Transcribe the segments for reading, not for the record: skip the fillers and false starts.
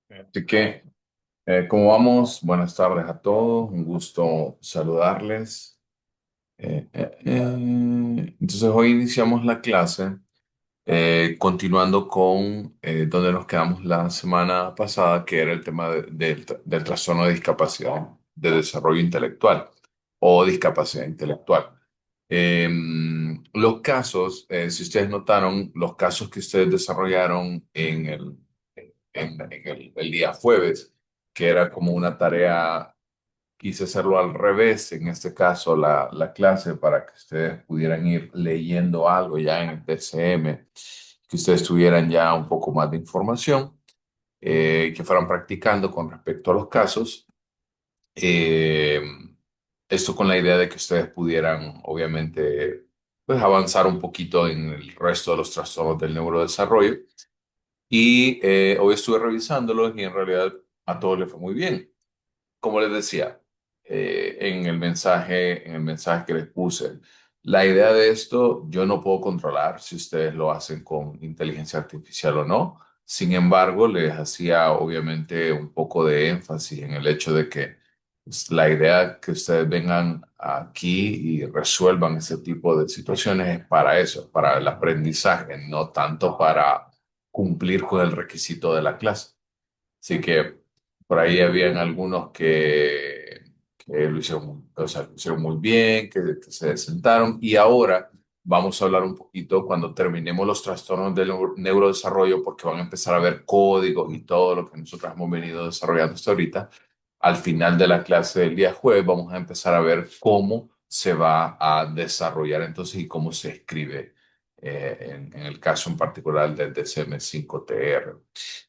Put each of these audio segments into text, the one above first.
Así que, ¿cómo vamos? Buenas tardes a todos, un gusto saludarles. Entonces, hoy iniciamos la clase continuando con donde nos quedamos la semana pasada, que era el tema del trastorno de discapacidad de desarrollo intelectual o discapacidad intelectual. Los casos, si ustedes notaron, los casos que ustedes desarrollaron en el día jueves, que era como una tarea, quise hacerlo al revés, en este caso la clase, para que ustedes pudieran ir leyendo algo ya en el DCM, que ustedes tuvieran ya un poco más de información, que fueran practicando con respecto a los casos. Eh, Esto con la idea de que ustedes pudieran, obviamente, pues avanzar un poquito en el resto de los trastornos del neurodesarrollo. Y hoy estuve revisándolos y en realidad a todos les fue muy bien. Como les decía, en el mensaje que les puse, la idea de esto yo no puedo controlar si ustedes lo hacen con inteligencia artificial o no. Sin embargo, les hacía obviamente un poco de énfasis en el hecho de que pues, la idea que ustedes vengan aquí y resuelvan ese tipo de situaciones es para eso, para el aprendizaje, no tanto para cumplir con el requisito de la clase. Así que por ahí habían algunos que lo hicieron, o sea, lo hicieron muy bien, que se sentaron y ahora vamos a hablar un poquito cuando terminemos los trastornos del neurodesarrollo porque van a empezar a ver códigos y todo lo que nosotros hemos venido desarrollando hasta ahorita. Al final de la clase del día jueves vamos a empezar a ver cómo se va a desarrollar entonces y cómo se escribe en el caso en particular del DCM5TR.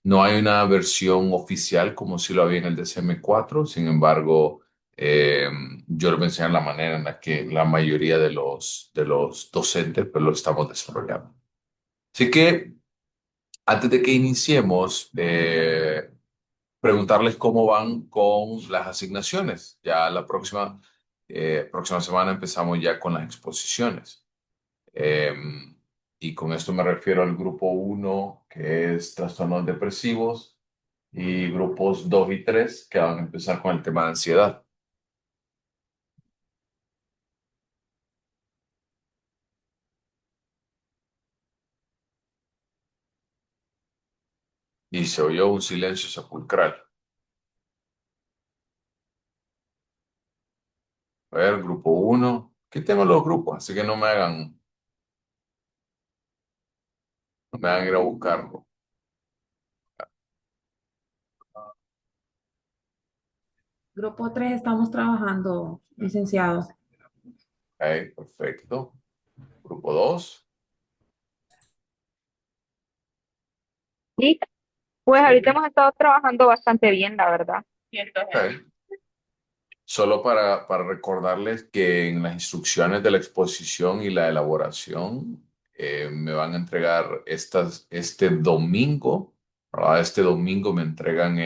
No hay una versión oficial como si lo había en el DCM4. Sin embargo, eh, yo les voy a enseñar la manera en la que la mayoría de los docentes pues, lo estamos desarrollando. Así que antes de que iniciemos, preguntarles cómo van con las asignaciones. Ya la próxima semana empezamos ya con las exposiciones. Eh, y con esto me refiero al grupo uno que es trastornos depresivos, y grupos 2 y 3 que van a empezar con el tema de ansiedad. Y se oyó un silencio sepulcral. A ver, grupo uno. Aquí tengo los grupos, así que no me hagan ir a buscarlo. Grupo 3 estamos trabajando, licenciado. Ok, perfecto. Grupo 2. Sí, pues ahorita Sí. hemos estado trabajando bastante bien, la verdad. Ok. Solo para recordarles que en las instrucciones de la exposición y la elaboración me van a entregar este domingo, ¿verdad? Este domingo me entregan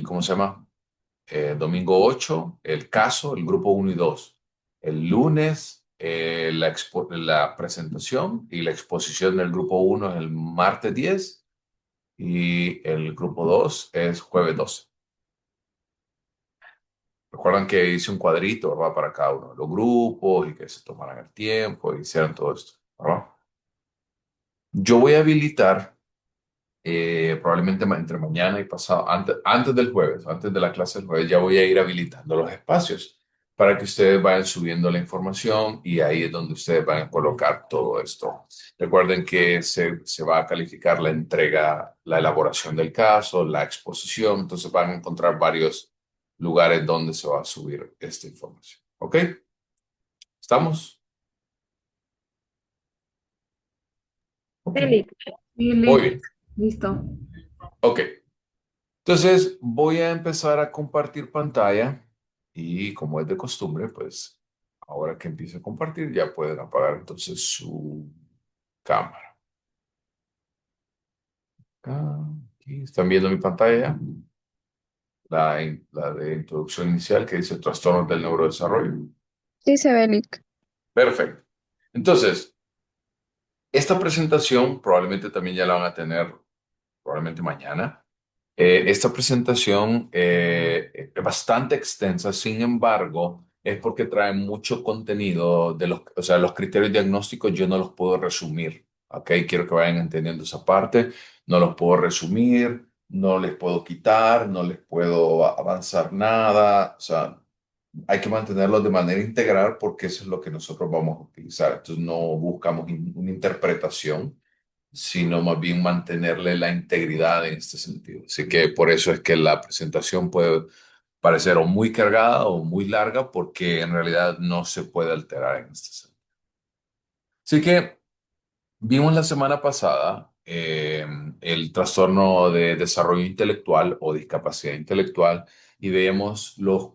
¿cómo se llama? Domingo 8 el caso, el grupo uno y 2. El lunes, la presentación y la exposición del grupo uno es el martes 10 y el grupo 2 es jueves 12. Recuerdan que hice un cuadrito, ¿verdad? Para cada uno de los grupos y que se tomaran el tiempo y hicieran todo esto, ¿verdad? Yo voy a habilitar probablemente entre mañana y pasado, antes del jueves, antes de la clase del jueves, ya voy a ir habilitando los espacios para que ustedes vayan subiendo la información y ahí es donde ustedes van a colocar todo esto. Recuerden que se va a calificar la entrega, la elaboración del caso, la exposición, entonces van a encontrar varios lugares donde se va a subir esta información. ¿Ok? ¿Estamos? Ok. Sí, listo. Sí, Muy bien. listo. Ok. Entonces voy a empezar a compartir pantalla y como es de costumbre, pues ahora que empiece a compartir ya pueden apagar entonces su cámara. Aquí están viendo mi pantalla ya, la de introducción inicial que dice trastornos del neurodesarrollo. Sí, se ve, Lick. Perfecto. Entonces, Esta presentación probablemente también ya la van a tener probablemente mañana. Esta presentación es bastante extensa, sin embargo, es porque trae mucho contenido de los, o sea, los criterios diagnósticos yo no los puedo resumir, ¿ok? Quiero que vayan entendiendo esa parte, no los puedo resumir, no les puedo quitar, no les puedo avanzar nada, o sea, hay que mantenerlos de manera integral porque eso es lo que nosotros vamos a utilizar. Entonces no buscamos una interpretación sino más bien mantenerle la integridad en este sentido. Así que por eso es que la presentación puede parecer o muy cargada o muy larga porque en realidad no se puede alterar en este sentido. Así que vimos la semana pasada el trastorno de desarrollo intelectual o discapacidad intelectual y veíamos los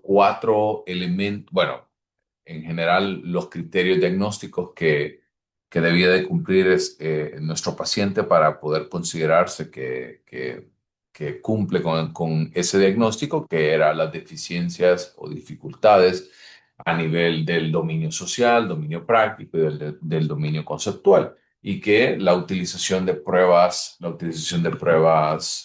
cuatro elementos, bueno, en general los criterios diagnósticos que debía de cumplir nuestro paciente para poder considerarse que cumple con ese diagnóstico, que eran las deficiencias o dificultades a nivel del dominio social, dominio práctico y del dominio conceptual. Y que la utilización de pruebas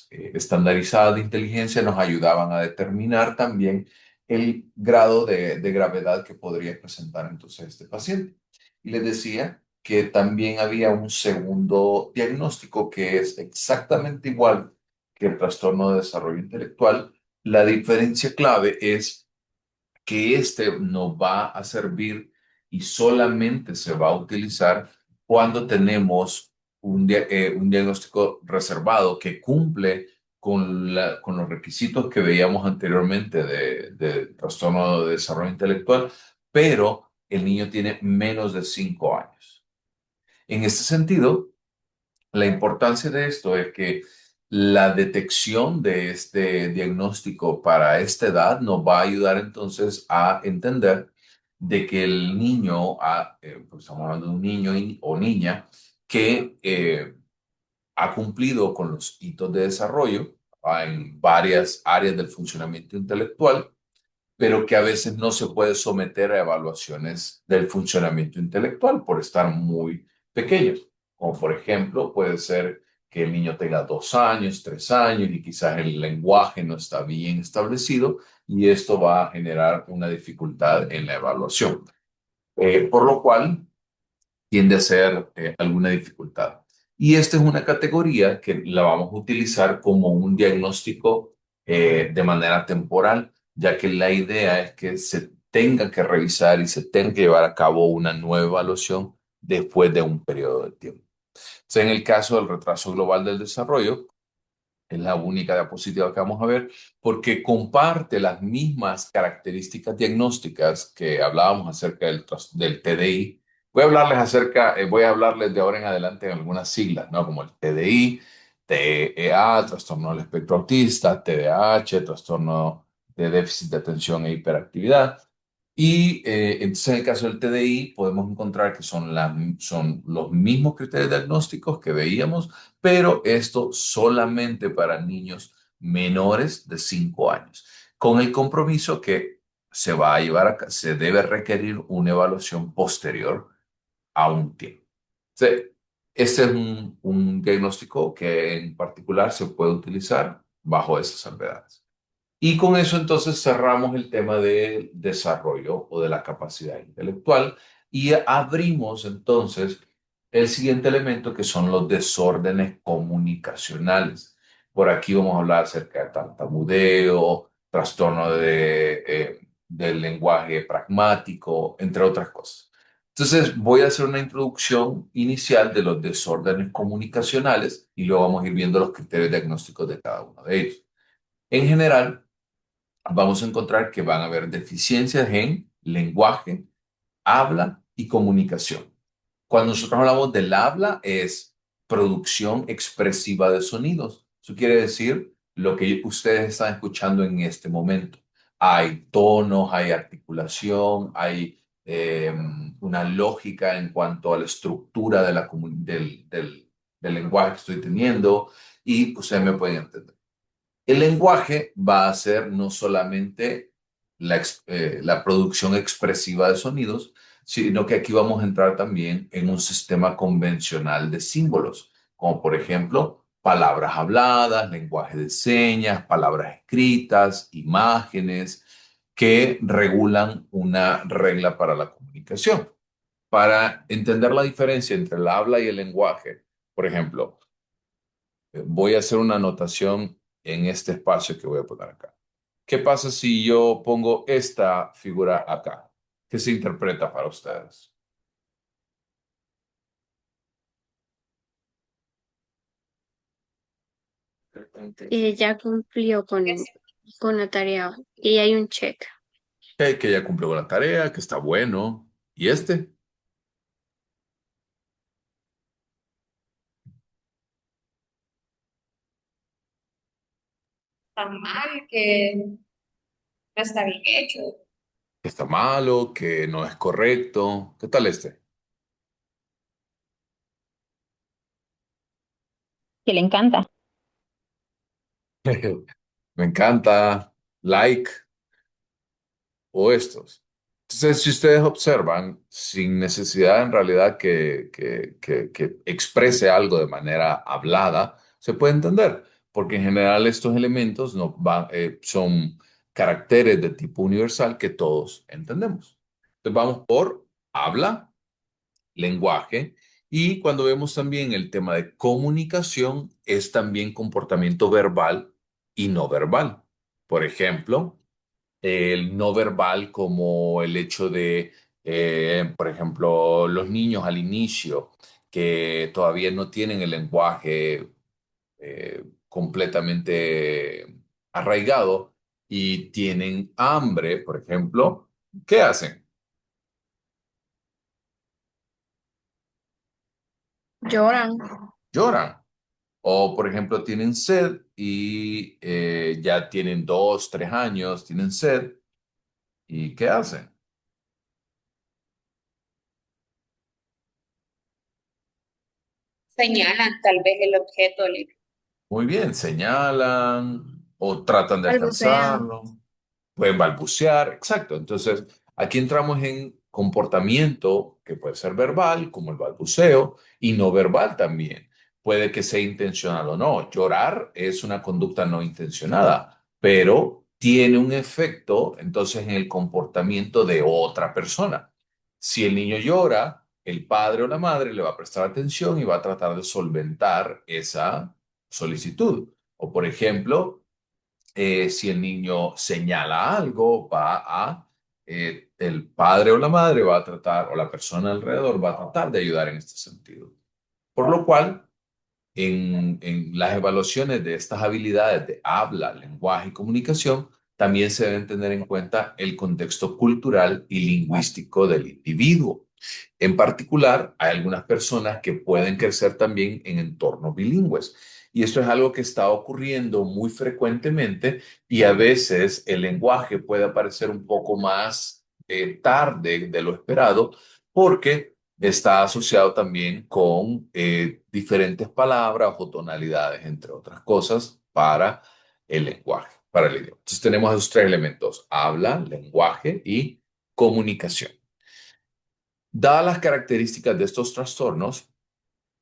estandarizadas de inteligencia nos ayudaban a determinar también el grado de gravedad que podría presentar entonces este paciente. Y les decía que también había un segundo diagnóstico que es exactamente igual que el trastorno de desarrollo intelectual. La diferencia clave es que este nos va a servir y solamente se va a utilizar cuando tenemos un diagnóstico reservado que cumple con los requisitos que veíamos anteriormente de trastorno de desarrollo intelectual, pero el niño tiene menos de 5 años. En este sentido, la importancia de esto es que la detección de este diagnóstico para esta edad nos va a ayudar entonces a entender de que el niño, pues estamos hablando de un niño o niña que ha cumplido con los hitos de desarrollo en varias áreas del funcionamiento intelectual, pero que a veces no se puede someter a evaluaciones del funcionamiento intelectual por estar muy pequeños. Como por ejemplo, puede ser que el niño tenga 2 años, 3 años y quizás el lenguaje no está bien establecido y esto va a generar una dificultad en la evaluación. Por lo cual, tiende a ser alguna dificultad. Y esta es una categoría que la vamos a utilizar como un diagnóstico de manera temporal, ya que la idea es que se tenga que revisar y se tenga que llevar a cabo una nueva evaluación después de un periodo de tiempo. Entonces, en el caso del retraso global del desarrollo, es la única diapositiva que vamos a ver porque comparte las mismas características diagnósticas que hablábamos acerca del TDI. Voy a hablarles de ahora en adelante en algunas siglas, ¿no? Como el TDI, TEA, trastorno del espectro autista, TDAH, trastorno de déficit de atención e hiperactividad. Y entonces en el caso del TDI podemos encontrar que son los mismos criterios diagnósticos que veíamos, pero esto solamente para niños menores de 5 años, con el compromiso que se va a se debe requerir una evaluación posterior a un tiempo. Sí, este es un diagnóstico que en particular se puede utilizar bajo esas salvedades. Y con eso entonces cerramos el tema del desarrollo o de la capacidad intelectual y abrimos entonces el siguiente elemento que son los desórdenes comunicacionales. Por aquí vamos a hablar acerca de tartamudeo, trastorno del lenguaje pragmático, entre otras cosas. Entonces voy a hacer una introducción inicial de los desórdenes comunicacionales y luego vamos a ir viendo los criterios diagnósticos de cada uno de ellos. En general, vamos a encontrar que van a haber deficiencias en lenguaje, habla y comunicación. Cuando nosotros hablamos del habla es producción expresiva de sonidos. Eso quiere decir lo que ustedes están escuchando en este momento. Hay tonos, hay articulación, hay una lógica en cuanto a la estructura del lenguaje que estoy teniendo y ustedes me pueden entender. El lenguaje va a ser no solamente la producción expresiva de sonidos, sino que aquí vamos a entrar también en un sistema convencional de símbolos, como por ejemplo palabras habladas, lenguaje de señas, palabras escritas, imágenes, que regulan una regla para la comunicación. Para entender la diferencia entre el habla y el lenguaje, por ejemplo, voy a hacer una anotación en este espacio que voy a poner acá. ¿Qué pasa si yo pongo esta figura acá? ¿Qué se interpreta para ustedes? Ya cumplió con la tarea y hay un check. Que ya cumplió con la tarea, que está bueno. ¿Y este? Tan mal que no está bien hecho. Que está malo, que no es correcto. ¿Qué tal este? Que le encanta. Me encanta. Like. O estos. Entonces, si ustedes observan, sin necesidad en realidad que exprese algo de manera hablada, se puede entender, porque en general estos elementos no son caracteres de tipo universal que todos entendemos. Entonces, vamos por habla, lenguaje, y cuando vemos también el tema de comunicación, es también comportamiento verbal y no verbal. Por ejemplo, el no verbal como el hecho de, por ejemplo, los niños al inicio que todavía no tienen el lenguaje completamente arraigado y tienen hambre, por ejemplo, ¿qué hacen? Lloran. Lloran. O, por ejemplo, tienen sed y ya tienen 2, 3 años, tienen sed. ¿Y qué hacen? Señalan tal vez el objeto. Muy bien, señalan o tratan de Balbucean. alcanzarlo, pueden balbucear, exacto. Entonces, aquí entramos en comportamiento que puede ser verbal, como el balbuceo, y no verbal también. Puede que sea intencional o no. Llorar es una conducta no intencionada, pero tiene un efecto entonces en el comportamiento de otra persona. Si el niño llora, el padre o la madre le va a prestar atención y va a tratar de solventar esa solicitud. O por ejemplo, si el niño señala algo, el padre o la madre va a tratar, o la persona alrededor va a tratar de ayudar en este sentido. Por lo cual, en las evaluaciones de estas habilidades de habla, lenguaje y comunicación, también se deben tener en cuenta el contexto cultural y lingüístico del individuo. En particular, hay algunas personas que pueden crecer también en entornos bilingües. Y esto es algo que está ocurriendo muy frecuentemente y a veces el lenguaje puede aparecer un poco más tarde de lo esperado porque está asociado también con diferentes palabras o tonalidades, entre otras cosas, para el lenguaje, para el idioma. Entonces tenemos esos tres elementos, habla, lenguaje y comunicación. Dadas las características de estos trastornos,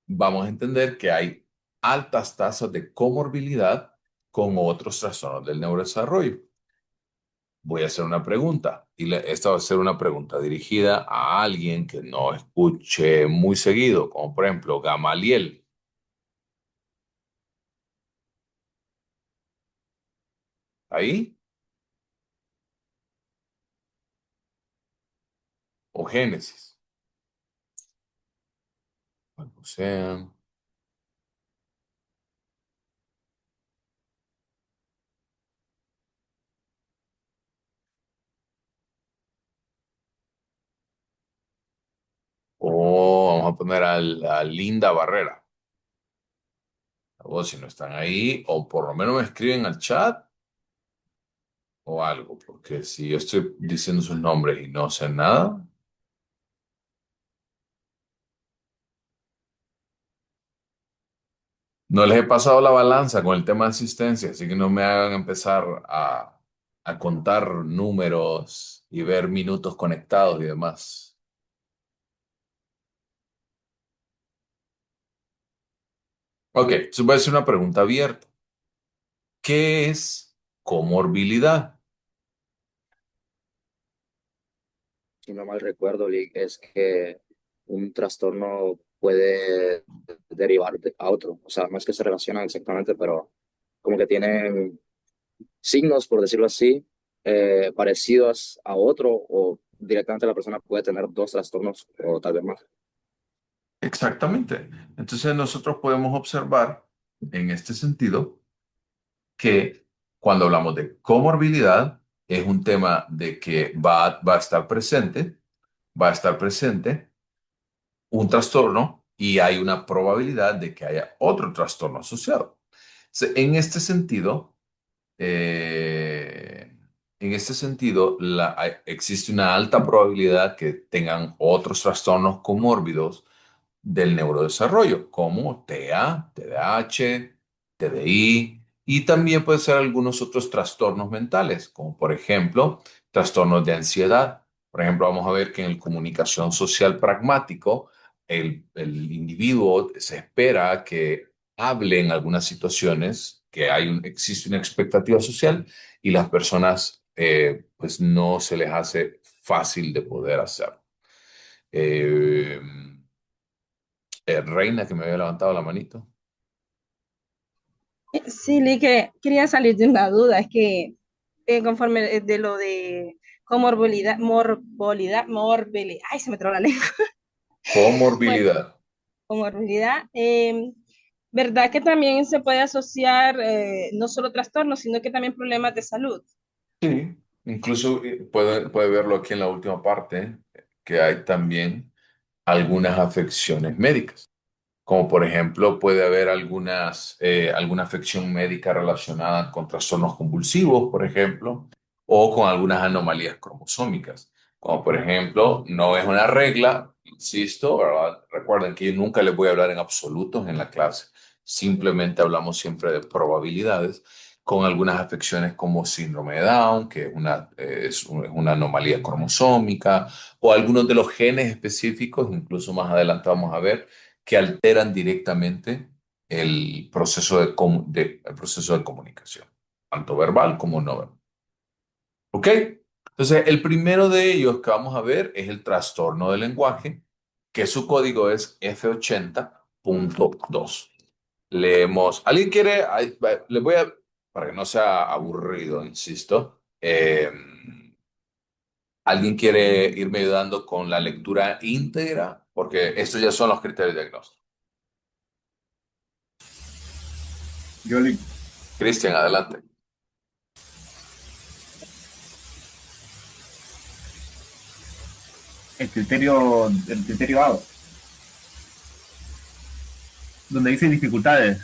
vamos a entender que hay altas tasas de comorbilidad con otros trastornos del neurodesarrollo. Voy a hacer una pregunta y esta va a ser una pregunta dirigida a alguien que no escuche muy seguido, como por ejemplo Gamaliel. ¿Ahí? ¿O Génesis? O sea, o vamos a poner a Linda Barrera. O si no están ahí, o por lo menos me escriben al chat o algo, porque si yo estoy diciendo sus nombres y no sé nada, no les he pasado la balanza con el tema de asistencia, así que no me hagan empezar a contar números y ver minutos conectados y demás. Ok, entonces voy a hacer una pregunta abierta. ¿Qué es comorbilidad? Si no mal recuerdo, Lick, es que un trastorno puede derivar a otro. O sea, no es que se relacionan exactamente, pero como que tienen signos, por decirlo así, parecidos a otro, o directamente la persona puede tener dos trastornos o tal vez más. Exactamente. Entonces nosotros podemos observar en este sentido que cuando hablamos de comorbilidad es un tema de que va a estar presente, va a estar presente un trastorno y hay una probabilidad de que haya otro trastorno asociado. En este sentido, eh, existe una alta probabilidad que tengan otros trastornos comórbidos del neurodesarrollo, como TEA, TDAH, TDI, y también puede ser algunos otros trastornos mentales, como por ejemplo trastornos de ansiedad. Por ejemplo, vamos a ver que en el comunicación social pragmático, el individuo se espera que hable en algunas situaciones, que existe una expectativa social y las personas pues no se les hace fácil de poder hacerlo. Eh, Reina, que me había levantado la manito. Sí, Lee, que quería salir de una duda, es que conforme de lo de morbilidad, ay, se me trabó la lengua. Bueno, Comorbilidad. comorbilidad, ¿verdad que también se puede asociar no solo trastornos, sino que también problemas de salud? Sí, incluso puede verlo aquí en la última parte, que hay también algunas afecciones médicas. Como por ejemplo puede haber alguna afección médica relacionada con trastornos convulsivos, por ejemplo, o con algunas anomalías cromosómicas, como por ejemplo, no es una regla, insisto, ¿verdad? Recuerden que yo nunca les voy a hablar en absolutos en la clase, simplemente hablamos siempre de probabilidades, con algunas afecciones como síndrome de Down, que es una anomalía cromosómica, o algunos de los genes específicos, incluso más adelante vamos a ver que alteran directamente el proceso de comunicación, tanto verbal como no verbal. ¿Ok? Entonces, el primero de ellos que vamos a ver es el trastorno del lenguaje, que su código es F80.2. Leemos. ¿Alguien quiere? Le voy a, para que no sea aburrido, insisto. ¿Alguien quiere irme ayudando con la lectura íntegra? Porque estos ya son los criterios de diagnóstico. Yo le- Cristian, adelante. el criterio A, donde dice dificultades.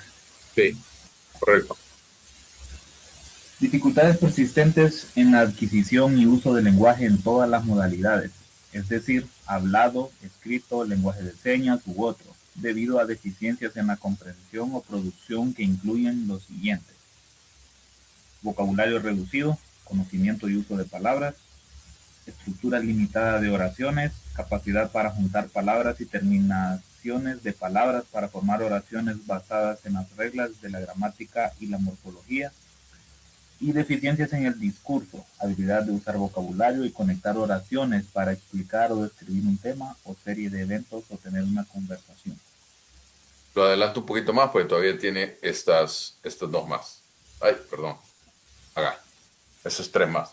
Sí, correcto. Dificultades persistentes en la adquisición y uso del lenguaje en todas las modalidades, es decir, hablado, escrito, lenguaje de señas u otro, debido a deficiencias en la comprensión o producción que incluyen los siguientes: vocabulario reducido, conocimiento y uso de palabras, estructura limitada de oraciones, capacidad para juntar palabras y terminaciones de palabras para formar oraciones basadas en las reglas de la gramática y la morfología, y deficiencias en el discurso, habilidad de usar vocabulario y conectar oraciones para explicar o describir un tema o serie de eventos o tener una conversación. Lo adelanto un poquito más porque todavía tiene estas dos más. Ay, perdón. Acá. Esos tres más.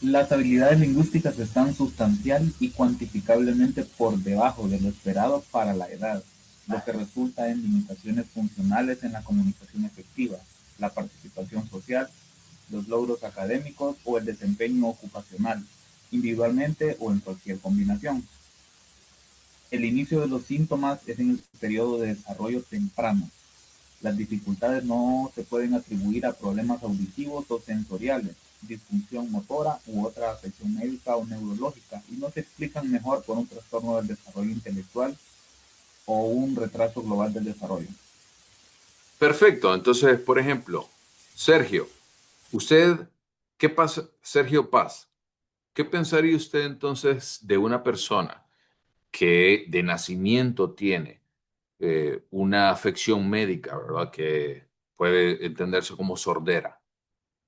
Las habilidades lingüísticas están sustancial y cuantificablemente por debajo de lo esperado para la edad, lo que resulta en limitaciones funcionales en la comunicación efectiva, la participación social, los logros académicos o el desempeño ocupacional, individualmente o en cualquier combinación. El inicio de los síntomas es en el periodo de desarrollo temprano. Las dificultades no se pueden atribuir a problemas auditivos o sensoriales, disfunción motora u otra afección médica o neurológica, y no se explican mejor por un trastorno del desarrollo intelectual o un retraso global del desarrollo. Perfecto. Entonces, por ejemplo, Sergio, usted, ¿qué pasa? Sergio Paz, ¿qué pensaría usted entonces de una persona que de nacimiento tiene una afección médica, ¿verdad? Que puede entenderse como sordera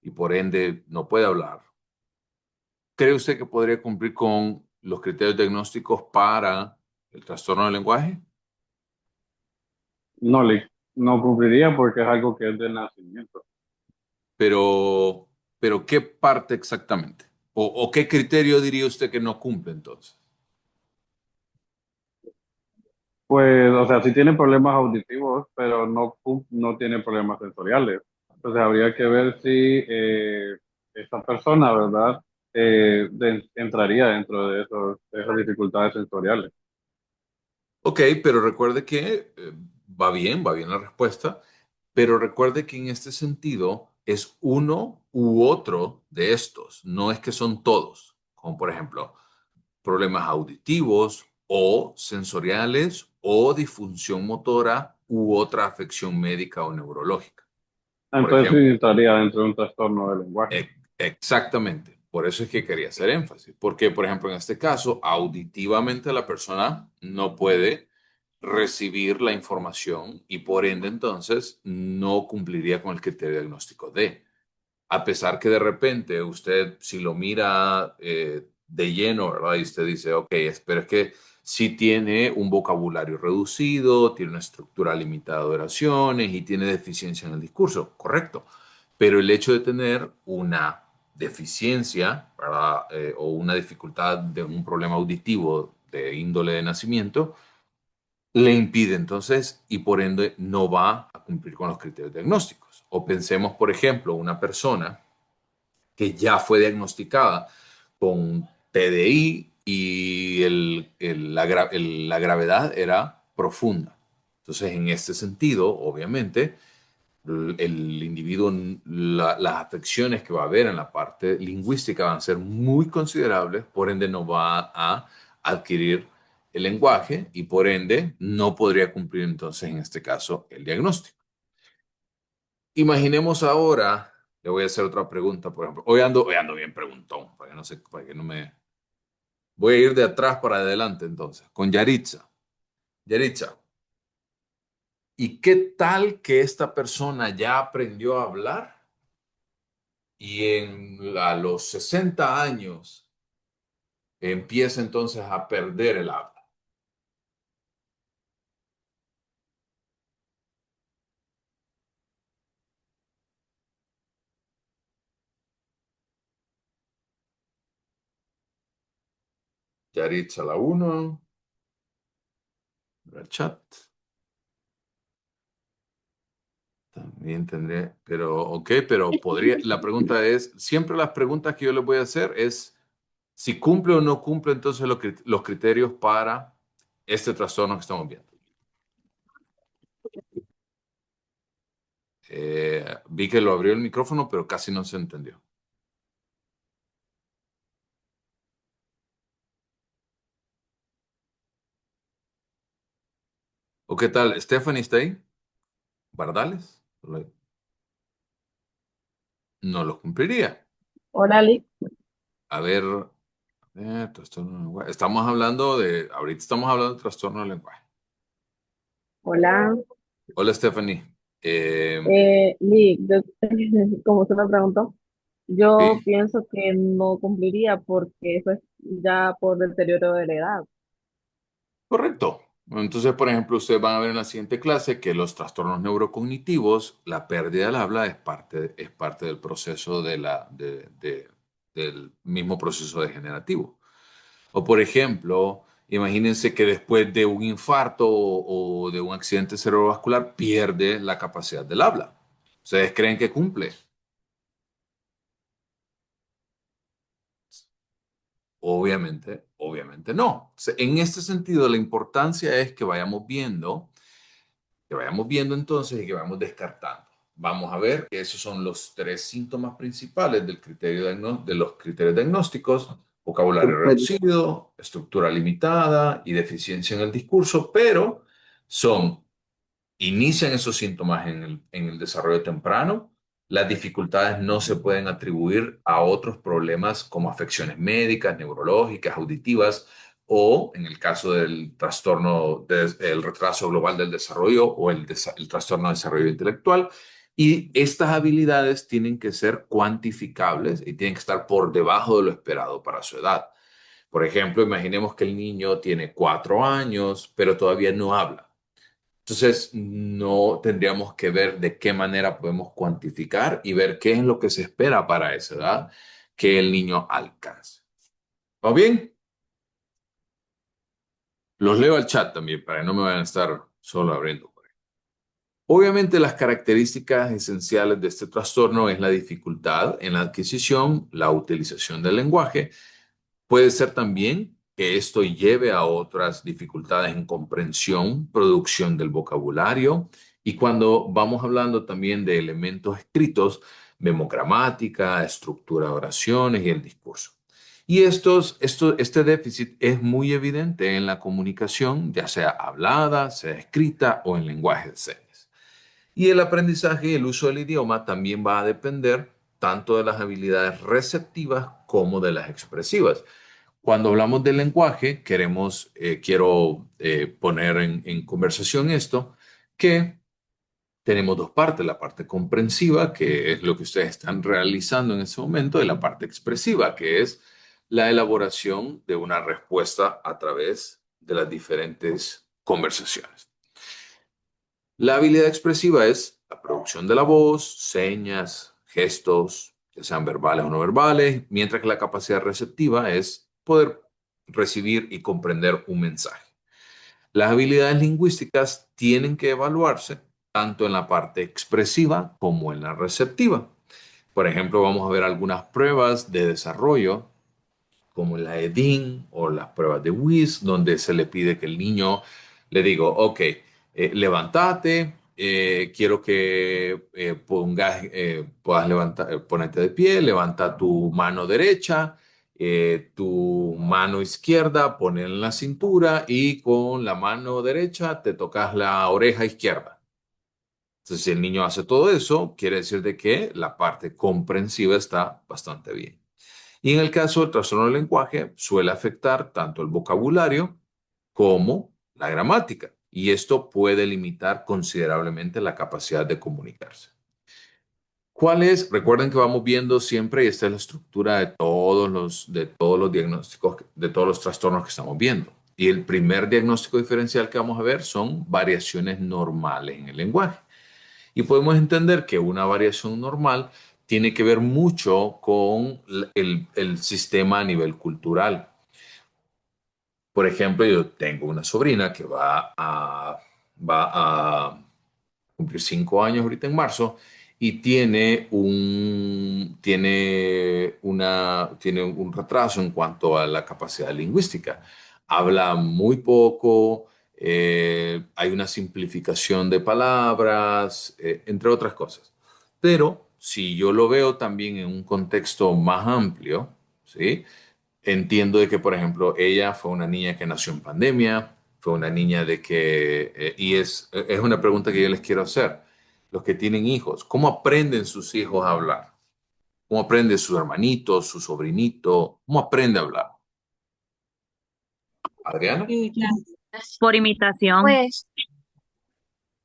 y por ende no puede hablar. ¿Cree usted que podría cumplir con los criterios diagnósticos para el trastorno del lenguaje? No, no cumpliría porque es algo que es del nacimiento. Pero, pero ¿qué parte exactamente? O qué criterio diría usted que no cumple entonces? Pues, o sea, sí tiene problemas auditivos, pero no tiene problemas sensoriales. Entonces habría que ver si esta persona, ¿verdad? Entraría dentro de esas dificultades sensoriales. Ok, pero recuerde que va bien la respuesta, pero recuerde que en este sentido es uno u otro de estos, no es que son todos, como por ejemplo problemas auditivos o sensoriales o disfunción motora u otra afección médica o neurológica. Por Entonces sí ejemplo, entraría dentro de un trastorno del lenguaje. exactamente. Por eso es que quería hacer énfasis. Porque, por ejemplo, en este caso, auditivamente la persona no puede recibir la información y por ende entonces no cumpliría con el criterio diagnóstico D. A pesar que de repente usted, si lo mira de lleno, ¿verdad? Y usted dice, ok, pero es que sí tiene un vocabulario reducido, tiene una estructura limitada de oraciones y tiene deficiencia en el discurso, correcto. Pero el hecho de tener una deficiencia, ¿verdad? O una dificultad de un problema auditivo de índole de nacimiento, le impide entonces y por ende no va a cumplir con los criterios diagnósticos. O pensemos, por ejemplo, una persona que ya fue diagnosticada con TDI y la gravedad era profunda. Entonces, en este sentido, obviamente, el individuo, las afecciones que va a haber en la parte lingüística van a ser muy considerables, por ende no va a adquirir el lenguaje y por ende no podría cumplir entonces en este caso el diagnóstico. Imaginemos ahora, le voy a hacer otra pregunta, por ejemplo. Hoy ando bien preguntón, para que no se, para que no me... Voy a ir de atrás para adelante entonces, con Yaritza. Yaritza, ¿y qué tal que esta persona ya aprendió a hablar y a los 60 años empieza entonces a perder el habla? Yaritza la uno, el chat. También tendré, pero ok, pero podría, la pregunta es, siempre las preguntas que yo les voy a hacer es si cumple o no cumple entonces los criterios para este trastorno que estamos viendo. Vi que lo abrió el micrófono, pero casi no se entendió. ¿O qué tal? ¿Stephanie está ahí? ¿Bardales? No lo cumpliría. Hola, Lick. Trastorno del lenguaje. Ahorita estamos hablando de trastorno del lenguaje. Hola. Hola, Stephanie. Lick, como usted me preguntó, yo Sí, pienso que no cumpliría porque eso es ya por deterioro de la edad. correcto. Entonces, por ejemplo, ustedes van a ver en la siguiente clase que los trastornos neurocognitivos, la pérdida del habla es parte del proceso del mismo proceso degenerativo. O, por ejemplo, imagínense que después de un infarto o de un accidente cerebrovascular pierde la capacidad del habla. ¿Ustedes creen que cumple? Obviamente no. En este sentido, la importancia es que vayamos viendo entonces y que vayamos descartando. Vamos a ver que esos son los tres síntomas principales de los criterios diagnósticos: vocabulario reducido, estructura limitada y deficiencia en el discurso, pero son inician esos síntomas en el desarrollo temprano. Las dificultades no se pueden atribuir a otros problemas como afecciones médicas, neurológicas, auditivas o en el caso del trastorno del retraso global del desarrollo o el trastorno de desarrollo intelectual. Y estas habilidades tienen que ser cuantificables y tienen que estar por debajo de lo esperado para su edad. Por ejemplo, imaginemos que el niño tiene 4 años, pero todavía no habla. Entonces, no tendríamos que ver de qué manera podemos cuantificar y ver qué es lo que se espera para esa edad que el niño alcance. ¿Va bien? Los leo al chat también para que no me vayan a estar solo abriendo. Obviamente, las características esenciales de este trastorno es la dificultad en la adquisición, la utilización del lenguaje. Puede ser también que esto lleve a otras dificultades en comprensión, producción del vocabulario y cuando vamos hablando también de elementos escritos, memogramática, estructura de oraciones y el discurso. Y este déficit es muy evidente en la comunicación, ya sea hablada, sea escrita o en lenguaje de señas. Y el aprendizaje y el uso del idioma también va a depender tanto de las habilidades receptivas como de las expresivas. Cuando hablamos del lenguaje, quiero poner en conversación esto, que tenemos dos partes, la parte comprensiva, que es lo que ustedes están realizando en ese momento, y la parte expresiva, que es la elaboración de una respuesta a través de las diferentes conversaciones. La habilidad expresiva es la producción de la voz, señas, gestos, ya sean verbales o no verbales, mientras que la capacidad receptiva es poder recibir y comprender un mensaje. Las habilidades lingüísticas tienen que evaluarse tanto en la parte expresiva como en la receptiva. Por ejemplo, vamos a ver algunas pruebas de desarrollo como la EDIN o las pruebas de WIS, donde se le pide que el niño le digo, ok, levántate, quiero que puedas levantar, ponerte de pie, levanta tu mano derecha, tu mano izquierda, ponla en la cintura y con la mano derecha te tocas la oreja izquierda. Entonces, si el niño hace todo eso, quiere decir de que la parte comprensiva está bastante bien. Y en el caso del trastorno del lenguaje, suele afectar tanto el vocabulario como la gramática. Y esto puede limitar considerablemente la capacidad de comunicarse. ¿Cuál es? Recuerden que vamos viendo siempre, y esta es la estructura de todos los diagnósticos, de todos los trastornos que estamos viendo. Y el primer diagnóstico diferencial que vamos a ver son variaciones normales en el lenguaje. Y podemos entender que una variación normal tiene que ver mucho con el sistema a nivel cultural. Por ejemplo, yo tengo una sobrina que va a cumplir 5 años ahorita en marzo y tiene un retraso en cuanto a la capacidad lingüística. Habla muy poco, hay una simplificación de palabras, entre otras cosas. Pero si yo lo veo también en un contexto más amplio, ¿sí? Entiendo de que, por ejemplo, ella fue una niña que nació en pandemia, fue una niña de que, y es una pregunta que yo les quiero hacer. Los que tienen hijos, ¿cómo aprenden sus hijos a hablar? ¿Cómo aprende su hermanito, su sobrinito? ¿Cómo aprende a hablar? Adriana, Claro. Por imitación. Pues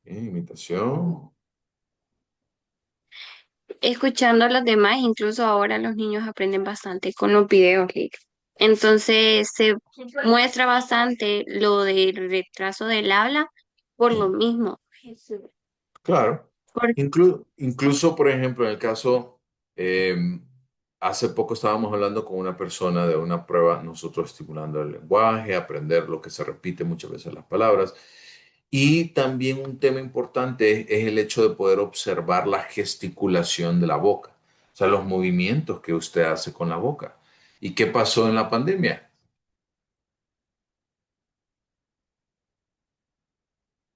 imitación. escuchando a los demás, incluso ahora los niños aprenden bastante con los videos, Lick. Entonces se muestra bastante lo del retraso del habla por lo mismo. Claro. Por- Incluso, por ejemplo, en el caso, eh, hace poco estábamos hablando con una persona de una prueba, nosotros estimulando el lenguaje, aprender lo que se repite muchas veces las palabras. Y también un tema importante es el hecho de poder observar la gesticulación de la boca, o sea, los movimientos que usted hace con la boca. ¿Y qué pasó en la pandemia?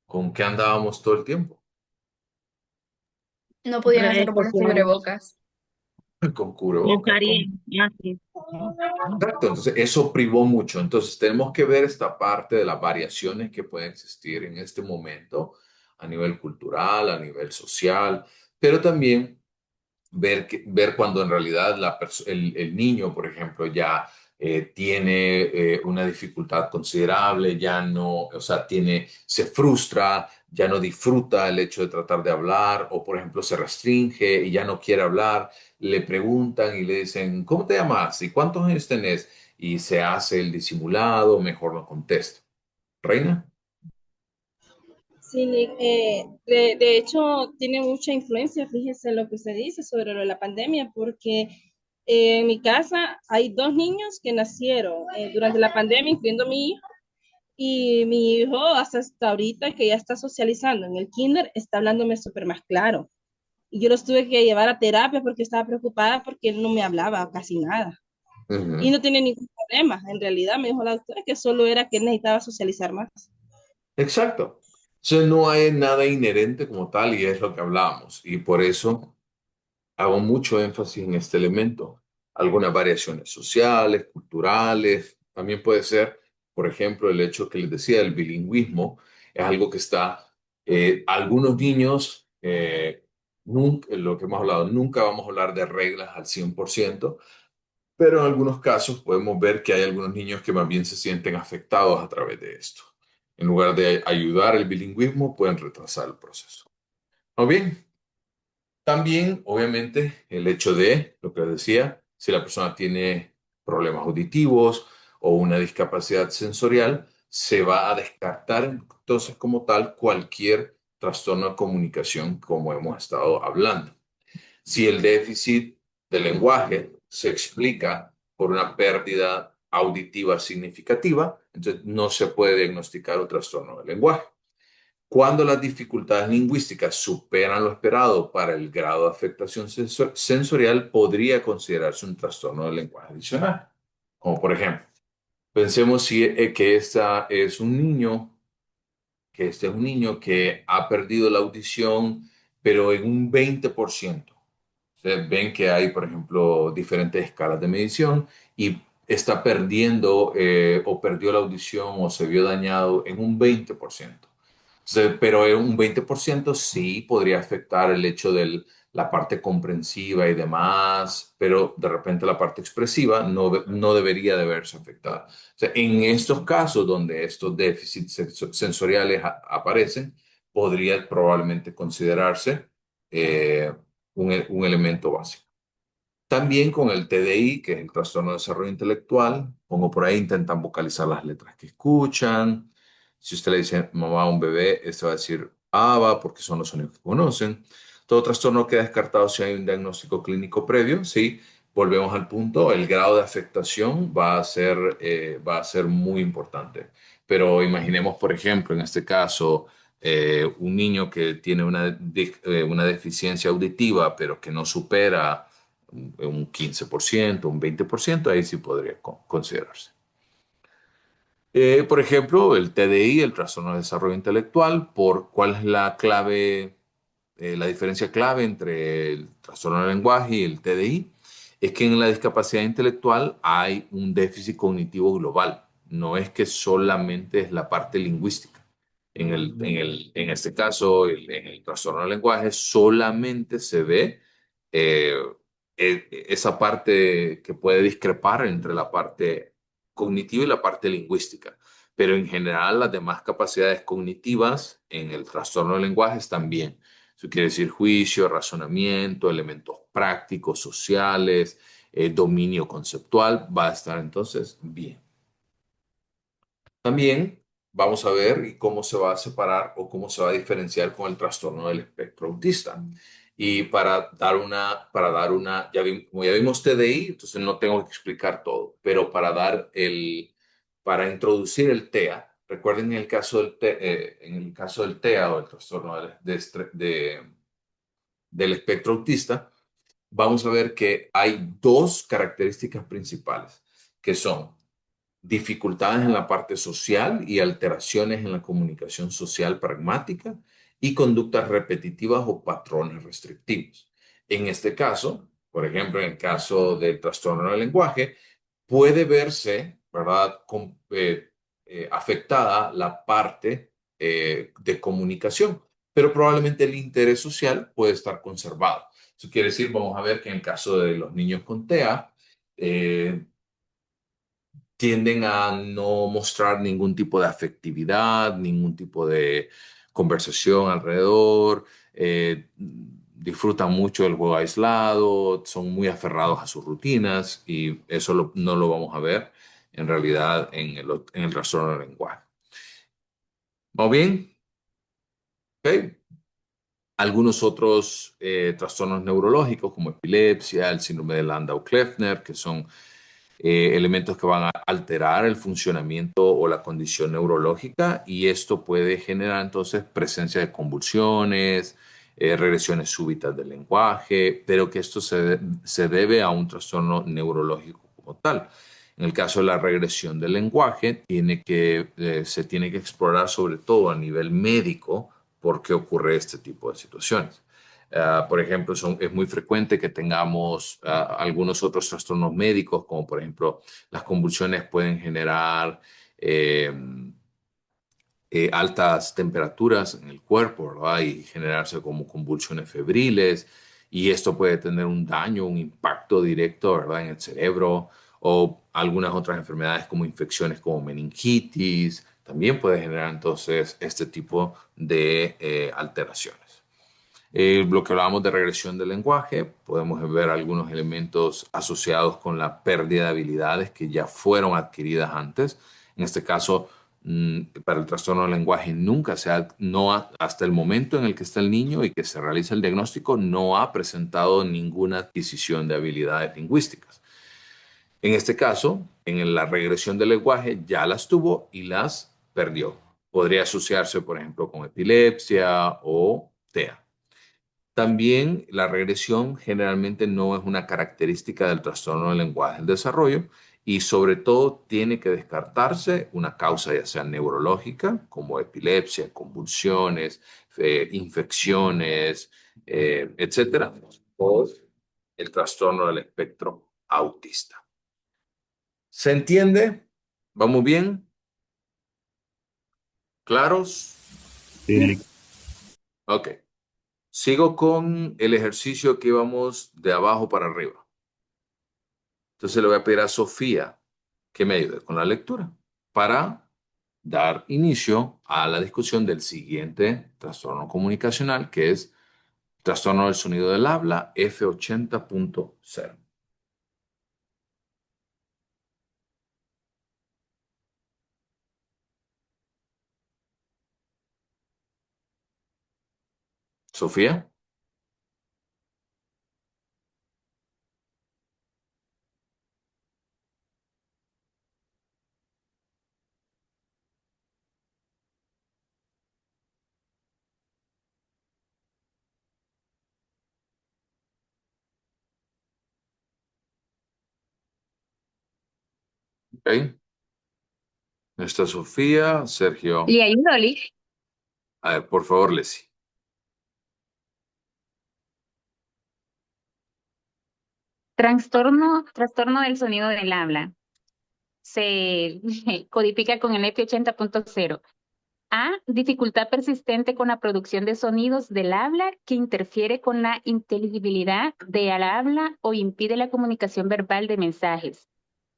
¿Con qué andábamos todo el tiempo? No podían Redes hacerlo por los sociales. cubrebocas. Con cubrebocas, Así. Exacto, entonces eso privó mucho. Entonces tenemos que ver esta parte de las variaciones que pueden existir en este momento a nivel cultural, a nivel social, pero también ver cuando en realidad el niño, por ejemplo, ya tiene una dificultad considerable, ya no, o sea, se frustra, ya no disfruta el hecho de tratar de hablar, o por ejemplo se restringe y ya no quiere hablar, le preguntan y le dicen, ¿cómo te llamas? ¿Y cuántos años tenés? Y se hace el disimulado, mejor no contesta. ¿Reina? Sí, Nick, de hecho tiene mucha influencia, fíjese lo que se dice sobre lo de la pandemia, porque en mi casa hay dos niños que nacieron durante la pandemia, incluyendo mi hijo, y mi hijo hasta ahorita que ya está socializando en el kinder, está hablándome súper más claro. Y yo los tuve que llevar a terapia porque estaba preocupada porque él no me hablaba casi nada. Y Ujú. no tenía ningún problema. En realidad me dijo la doctora que solo era que él necesitaba socializar más. Exacto. O sea, no hay nada inherente como tal y es lo que hablábamos. Y por eso hago mucho énfasis en este elemento. Algunas variaciones sociales, culturales, también puede ser, por ejemplo, el hecho que les decía, el bilingüismo, es algo que está, algunos niños, nunca, lo que hemos hablado, nunca vamos a hablar de reglas al 100%, pero en algunos casos podemos ver que hay algunos niños que más bien se sienten afectados a través de esto. En lugar de ayudar el bilingüismo, pueden retrasar el proceso. ¿No bien? También, obviamente, el hecho de, lo que les decía, si la persona tiene problemas auditivos o una discapacidad sensorial, se va a descartar entonces como tal cualquier trastorno de comunicación como hemos estado hablando. Si el déficit del lenguaje se explica por una pérdida auditiva significativa, entonces no se puede diagnosticar un trastorno del lenguaje. Cuando las dificultades lingüísticas superan lo esperado para el grado de afectación sensorial, podría considerarse un trastorno del lenguaje adicional. Como por ejemplo, pensemos que este es un niño que ha perdido la audición, pero en un 20%. Ustedes ven que hay, por ejemplo, diferentes escalas de medición y está perdiendo o perdió la audición o se vio dañado en un 20%. Pero en un 20% sí podría afectar el hecho de la parte comprensiva y demás, pero de repente la parte expresiva no debería de verse afectada. O sea, en estos casos donde estos déficits sensoriales aparecen, podría probablemente considerarse eh, un elemento básico. También con el TDI, que es el trastorno de desarrollo intelectual, pongo por ahí, intentan vocalizar las letras que escuchan. Si usted le dice mamá a un bebé, este va a decir ABA porque son los sonidos que conocen. Todo trastorno queda descartado si hay un diagnóstico clínico previo. Sí, volvemos al punto, el grado de afectación va a ser muy importante. Pero imaginemos, por ejemplo, en este caso, un niño que tiene una deficiencia auditiva, pero que no supera un 15%, un 20%, ahí sí podría considerarse. Por ejemplo, el TDI, el trastorno de desarrollo intelectual, ¿cuál es la clave, la diferencia clave entre el trastorno del lenguaje y el TDI? Es que en la discapacidad intelectual hay un déficit cognitivo global, no es que solamente es la parte lingüística. En este caso, en el trastorno del lenguaje, solamente se ve eh, esa parte que puede discrepar entre la parte cognitiva y la parte lingüística. Pero en general, las demás capacidades cognitivas en el trastorno del lenguaje están bien. Eso quiere decir juicio, razonamiento, elementos prácticos, sociales, dominio conceptual, va a estar entonces bien. También vamos a ver cómo se va a separar o cómo se va a diferenciar con el trastorno del espectro autista. Y como ya vimos TDI, entonces no tengo que explicar todo, pero para introducir el TEA, recuerden en el caso del TEA o el trastorno del espectro autista, vamos a ver que hay dos características principales, que son dificultades en la parte social y alteraciones en la comunicación social pragmática y conductas repetitivas o patrones restrictivos. En este caso, por ejemplo, en el caso del trastorno del lenguaje, puede verse, ¿verdad?, afectada la parte de comunicación, pero probablemente el interés social puede estar conservado. Eso quiere decir, vamos a ver que en el caso de los niños con TEA, eh, tienden a no mostrar ningún tipo de afectividad, ningún tipo de conversación alrededor, disfrutan mucho del juego aislado, son muy aferrados a sus rutinas y eso no lo vamos a ver en realidad en el trastorno del lenguaje. ¿Vamos bien? Ok. Algunos otros trastornos neurológicos como epilepsia, el síndrome de Landau-Kleffner, que son elementos que van a alterar el funcionamiento o la condición neurológica y esto puede generar entonces presencia de convulsiones, regresiones súbitas del lenguaje, pero que esto se debe a un trastorno neurológico como tal. En el caso de la regresión del lenguaje, se tiene que explorar sobre todo a nivel médico por qué ocurre este tipo de situaciones. Por ejemplo, es muy frecuente que tengamos algunos otros trastornos médicos, como por ejemplo las convulsiones pueden generar eh, altas temperaturas en el cuerpo, ¿verdad? Y generarse como convulsiones febriles. Y esto puede tener un daño, un impacto directo, ¿verdad? En el cerebro o algunas otras enfermedades como infecciones como meningitis. También puede generar entonces este tipo de alteraciones. Lo que hablábamos de regresión del lenguaje, podemos ver algunos elementos asociados con la pérdida de habilidades que ya fueron adquiridas antes. En este caso, para el trastorno del lenguaje nunca hasta el momento en el que está el niño y que se realiza el diagnóstico, no ha presentado ninguna adquisición de habilidades lingüísticas. En este caso, en la regresión del lenguaje ya las tuvo y las perdió. Podría asociarse, por ejemplo, con epilepsia o TEA. También la regresión generalmente no es una característica del trastorno del lenguaje del desarrollo y sobre todo tiene que descartarse una causa ya sea neurológica como epilepsia, convulsiones, infecciones, etcétera, o el trastorno del espectro autista. ¿Se entiende? ¿Vamos bien? ¿Claros? Sí. Ok. Sigo con el ejercicio que íbamos de abajo para arriba. Entonces le voy a pedir a Sofía que me ayude con la lectura para dar inicio a la discusión del siguiente trastorno comunicacional, que es trastorno del sonido del habla F80.0. Sofía, ¿ok? Está Sofía, Sergio. Le ayudo, Lick. A ver, por favor, Leslie. Trastorno del sonido del habla. Se codifica con el F80.0. A, dificultad persistente con la producción de sonidos del habla que interfiere con la inteligibilidad de al habla o impide la comunicación verbal de mensajes.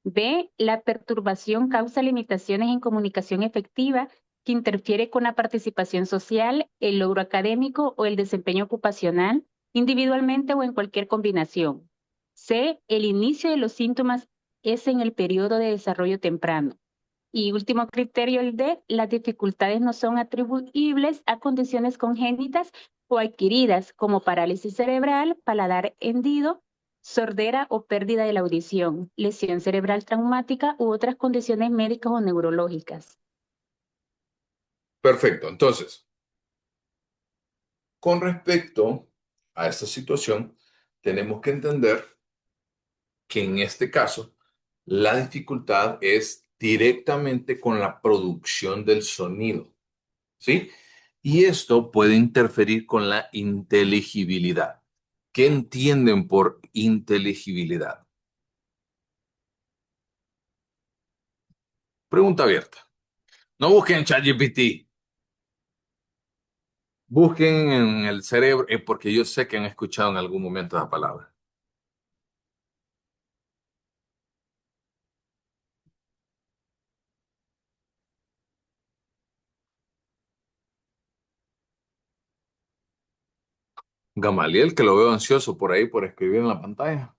B, la perturbación causa limitaciones en comunicación efectiva que interfiere con la participación social, el logro académico o el desempeño ocupacional, individualmente o en cualquier combinación. C, el inicio de los síntomas es en el periodo de desarrollo temprano. Y último criterio, el D, las dificultades no son atribuibles a condiciones congénitas o adquiridas como parálisis cerebral, paladar hendido, sordera o pérdida de la audición, lesión cerebral traumática u otras condiciones médicas o neurológicas. Perfecto. Entonces, con respecto a esta situación, tenemos que entender que en este caso la dificultad es directamente con la producción del sonido, ¿sí? Y esto puede interferir con la inteligibilidad. ¿Qué entienden por inteligibilidad? Pregunta abierta. No busquen en ChatGPT, busquen en el cerebro, porque yo sé que han escuchado en algún momento esa palabra. Gamaliel, que lo veo ansioso por ahí por escribir en la pantalla.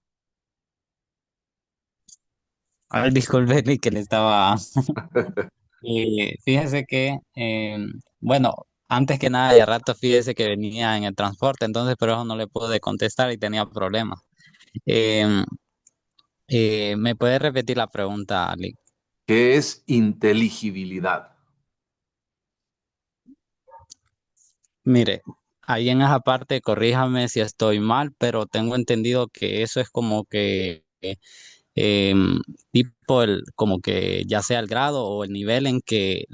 Ay, disculpe Lee, que le estaba. Fíjese que, bueno, antes que nada, ya rato fíjese que venía en el transporte, entonces por eso no le pude contestar y tenía problemas. Em, ¿Me puede repetir la pregunta, Lee? ¿Qué es inteligibilidad? Mire, ahí en esa parte, corríjame si estoy mal, pero tengo entendido que eso es como que em, tipo como que ya sea el grado o el nivel en que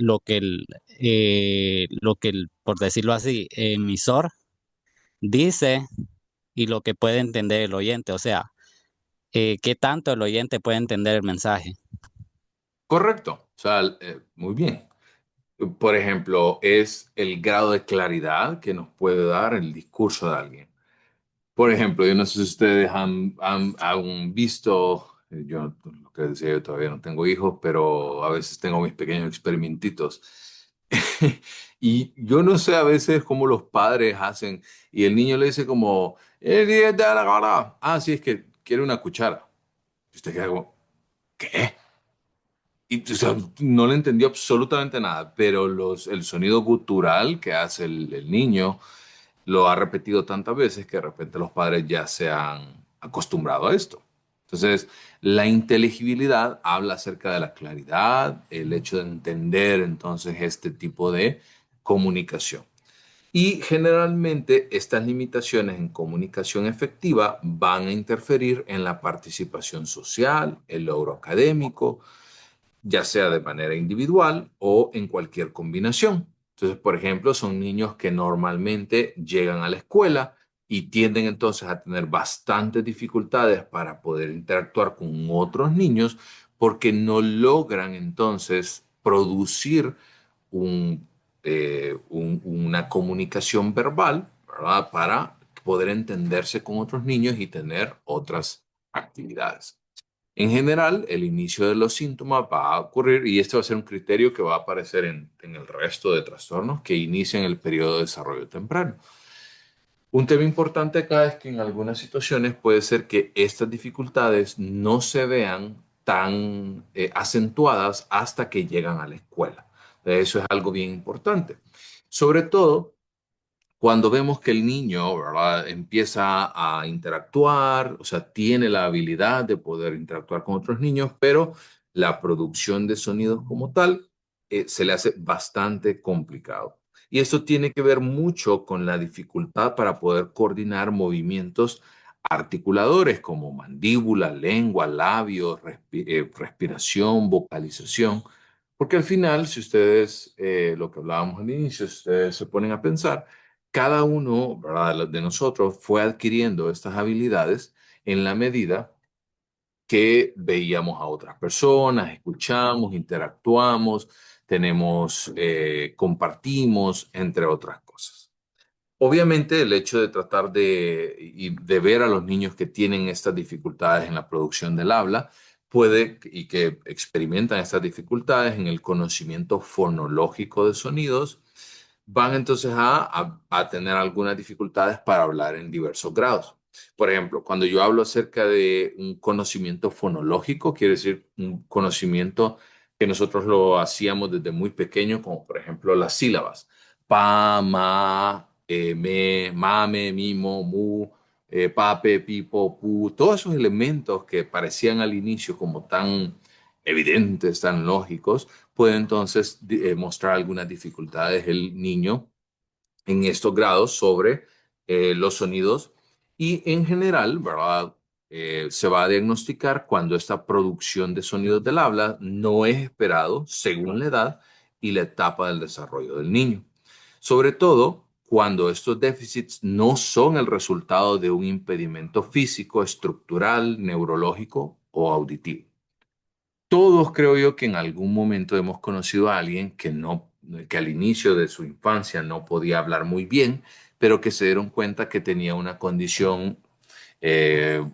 por decirlo así, emisor dice y lo que puede entender el oyente, o sea, qué tanto el oyente puede entender el mensaje. Correcto. O sea, muy bien. Por ejemplo, es el grado de claridad que nos puede dar el discurso de alguien. Por ejemplo, yo no sé si ustedes han visto, yo lo que decía, yo todavía no tengo hijos, pero a veces tengo mis pequeños experimentitos. Y yo no sé a veces cómo los padres hacen, y el niño le dice como, día de la gana". Ah, sí, es que quiere una cuchara. Y usted queda como, ¿qué? Y o sea, no le entendió absolutamente nada, pero el sonido gutural que hace el niño lo ha repetido tantas veces que de repente los padres ya se han acostumbrado a esto. Entonces, la inteligibilidad habla acerca de la claridad, el hecho de entender entonces este tipo de comunicación. Y generalmente estas limitaciones en comunicación efectiva van a interferir en la participación social, el logro académico, ya sea de manera individual o en cualquier combinación. Entonces, por ejemplo, son niños que normalmente llegan a la escuela y tienden entonces a tener bastantes dificultades para poder interactuar con otros niños porque no logran entonces producir una comunicación verbal, ¿verdad? Para poder entenderse con otros niños y tener otras actividades. En general, el inicio de los síntomas va a ocurrir, y este va a ser un criterio que va a aparecer en el resto de trastornos que inician el periodo de desarrollo temprano. Un tema importante acá es que en algunas situaciones puede ser que estas dificultades no se vean tan acentuadas hasta que llegan a la escuela. Eso es algo bien importante. Sobre todo cuando vemos que el niño, ¿verdad? Empieza a interactuar, o sea, tiene la habilidad de poder interactuar con otros niños, pero la producción de sonidos como tal se le hace bastante complicado. Y esto tiene que ver mucho con la dificultad para poder coordinar movimientos articuladores como mandíbula, lengua, labios, respiración, vocalización. Porque al final, si ustedes, lo que hablábamos al inicio, si ustedes se ponen a pensar, cada uno, ¿verdad? De nosotros fue adquiriendo estas habilidades en la medida que veíamos a otras personas, escuchamos, interactuamos, compartimos, entre otras cosas. Obviamente, el hecho de tratar de ver a los niños que tienen estas dificultades en la producción del habla y que experimentan estas dificultades en el conocimiento fonológico de sonidos, van entonces a tener algunas dificultades para hablar en diversos grados. Por ejemplo, cuando yo hablo acerca de un conocimiento fonológico, quiere decir un conocimiento que nosotros lo hacíamos desde muy pequeño, como por ejemplo las sílabas. Pa, ma, me, mame, mimo, mu, pape, pipo, pu, todos esos elementos que parecían al inicio como tan evidentes, tan lógicos, puede entonces mostrar algunas dificultades el niño en estos grados sobre los sonidos y en general, ¿verdad? Se va a diagnosticar cuando esta producción de sonidos del habla no es esperado según la edad y la etapa del desarrollo del niño. Sobre todo cuando estos déficits no son el resultado de un impedimento físico, estructural, neurológico o auditivo. Todos creo yo que en algún momento hemos conocido a alguien que al inicio de su infancia no podía hablar muy bien, pero que se dieron cuenta que tenía una condición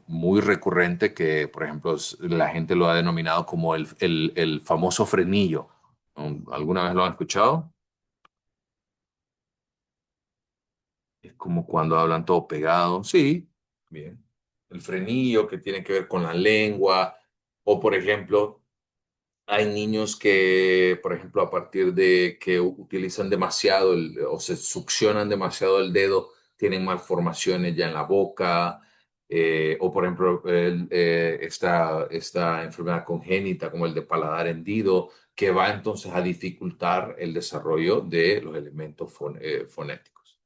muy recurrente que, por ejemplo, la gente lo ha denominado como el famoso frenillo. ¿Alguna vez lo han escuchado? como cuando hablan todo pegado. Sí, bien. El frenillo que tiene que ver con la lengua, o por ejemplo, hay niños que, por ejemplo, a partir de que utilizan demasiado o se succionan demasiado el dedo, tienen malformaciones ya en la boca, o por ejemplo, esta enfermedad congénita como el de paladar hendido, que va entonces a dificultar el desarrollo de los elementos fonéticos.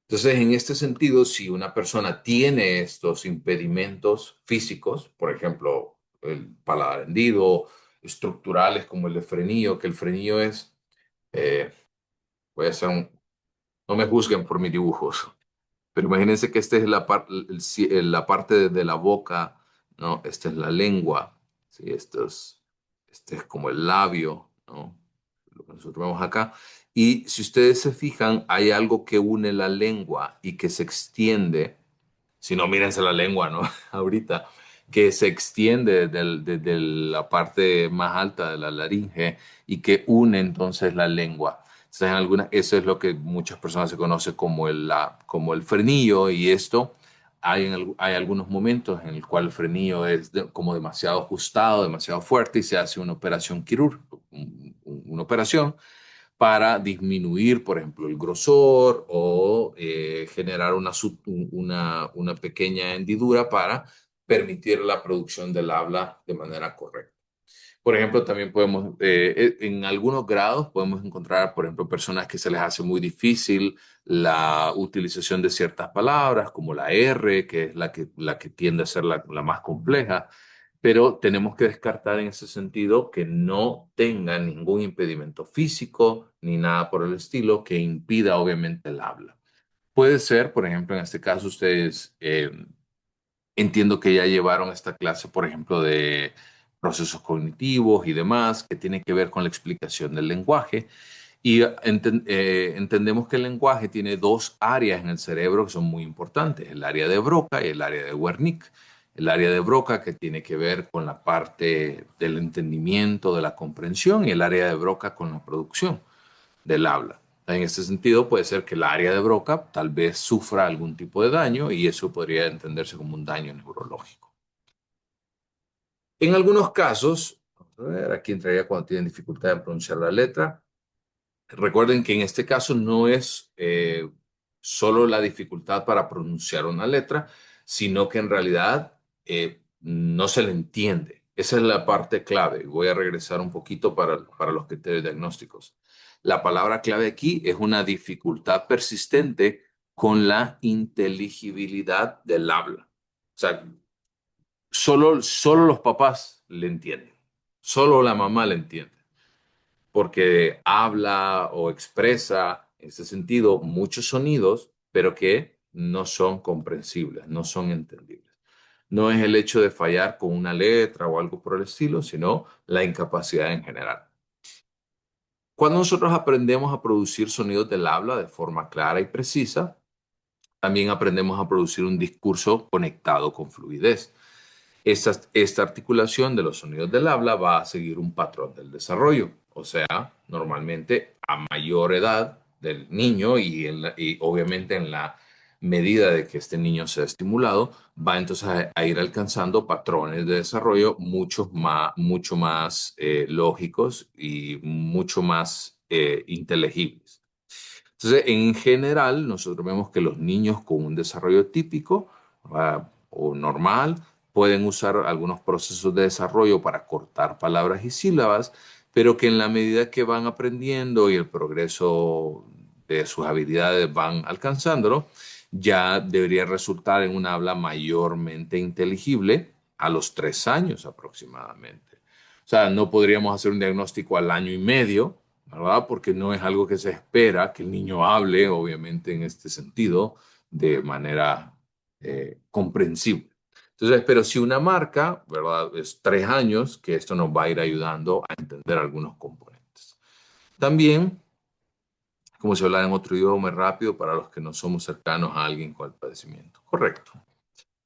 Entonces, en este sentido, si una persona tiene estos impedimentos físicos, por ejemplo, el paladar hendido, estructurales como el de frenillo, que el frenillo es, eh, puede ser no me juzguen por mis dibujos, pero imagínense que esta es la parte de la boca, ¿no? Esta es la lengua, ¿sí? Este es como el labio, ¿no? Lo que nosotros vemos acá. Y si ustedes se fijan, hay algo que une la lengua y que se extiende. Si no, mírense la lengua, ¿no? Ahorita, que se extiende desde la parte más alta de la laringe y que une entonces la lengua. Entonces, eso es lo que muchas personas se conoce como como el frenillo, y esto hay algunos momentos en el cual el frenillo es como demasiado ajustado, demasiado fuerte, y se hace una operación quirúrgica, una operación para disminuir, por ejemplo, el grosor o generar una pequeña hendidura para permitir la producción del habla de manera correcta. Por ejemplo, también podemos, en algunos grados podemos encontrar, por ejemplo, personas que se les hace muy difícil la utilización de ciertas palabras, como la R, que es la que tiende a ser la más compleja, pero tenemos que descartar en ese sentido que no tenga ningún impedimento físico ni nada por el estilo que impida obviamente el habla. Puede ser, por ejemplo, en este caso ustedes entiendo que ya llevaron esta clase, por ejemplo, de procesos cognitivos y demás, que tiene que ver con la explicación del lenguaje. Y entendemos que el lenguaje tiene dos áreas en el cerebro que son muy importantes, el área de Broca y el área de Wernicke. El área de Broca que tiene que ver con la parte del entendimiento, de la comprensión, y el área de Broca con la producción del habla. En ese sentido, puede ser que el área de Broca tal vez sufra algún tipo de daño y eso podría entenderse como un daño neurológico. En algunos casos, vamos a ver, aquí entraría cuando tienen dificultad en pronunciar la letra. Recuerden que en este caso no es solo la dificultad para pronunciar una letra, sino que en realidad no se le entiende. Esa es la parte clave. Voy a regresar un poquito para los criterios diagnósticos. La palabra clave aquí es una dificultad persistente con la inteligibilidad del habla. O sea, solo los papás le entienden, solo la mamá le entiende porque habla o expresa en ese sentido muchos sonidos, pero que no son comprensibles, no son entendibles. No es el hecho de fallar con una letra o algo por el estilo, sino la incapacidad en general. Cuando nosotros aprendemos a producir sonidos del habla de forma clara y precisa, también aprendemos a producir un discurso conectado con fluidez. Esta articulación de los sonidos del habla va a seguir un patrón del desarrollo. O sea, normalmente a mayor edad del niño y obviamente en la medida de que este niño sea estimulado, va entonces a ir alcanzando patrones de desarrollo mucho más lógicos y mucho más inteligibles. Entonces, en general, nosotros vemos que los niños con un desarrollo típico o normal pueden usar algunos procesos de desarrollo para cortar palabras y sílabas, pero que en la medida que van aprendiendo y el progreso de sus habilidades van alcanzándolo, ya debería resultar en un habla mayormente inteligible a los 3 años aproximadamente. O sea, no podríamos hacer un diagnóstico al año y medio, ¿verdad? Porque no es algo que se espera que el niño hable, obviamente, en este sentido, de manera comprensible. Entonces, pero si una marca, ¿verdad? Es 3 años, que esto nos va a ir ayudando a entender algunos componentes. También, como si hablara en otro idioma rápido para los que no somos cercanos a alguien con el padecimiento. Correcto.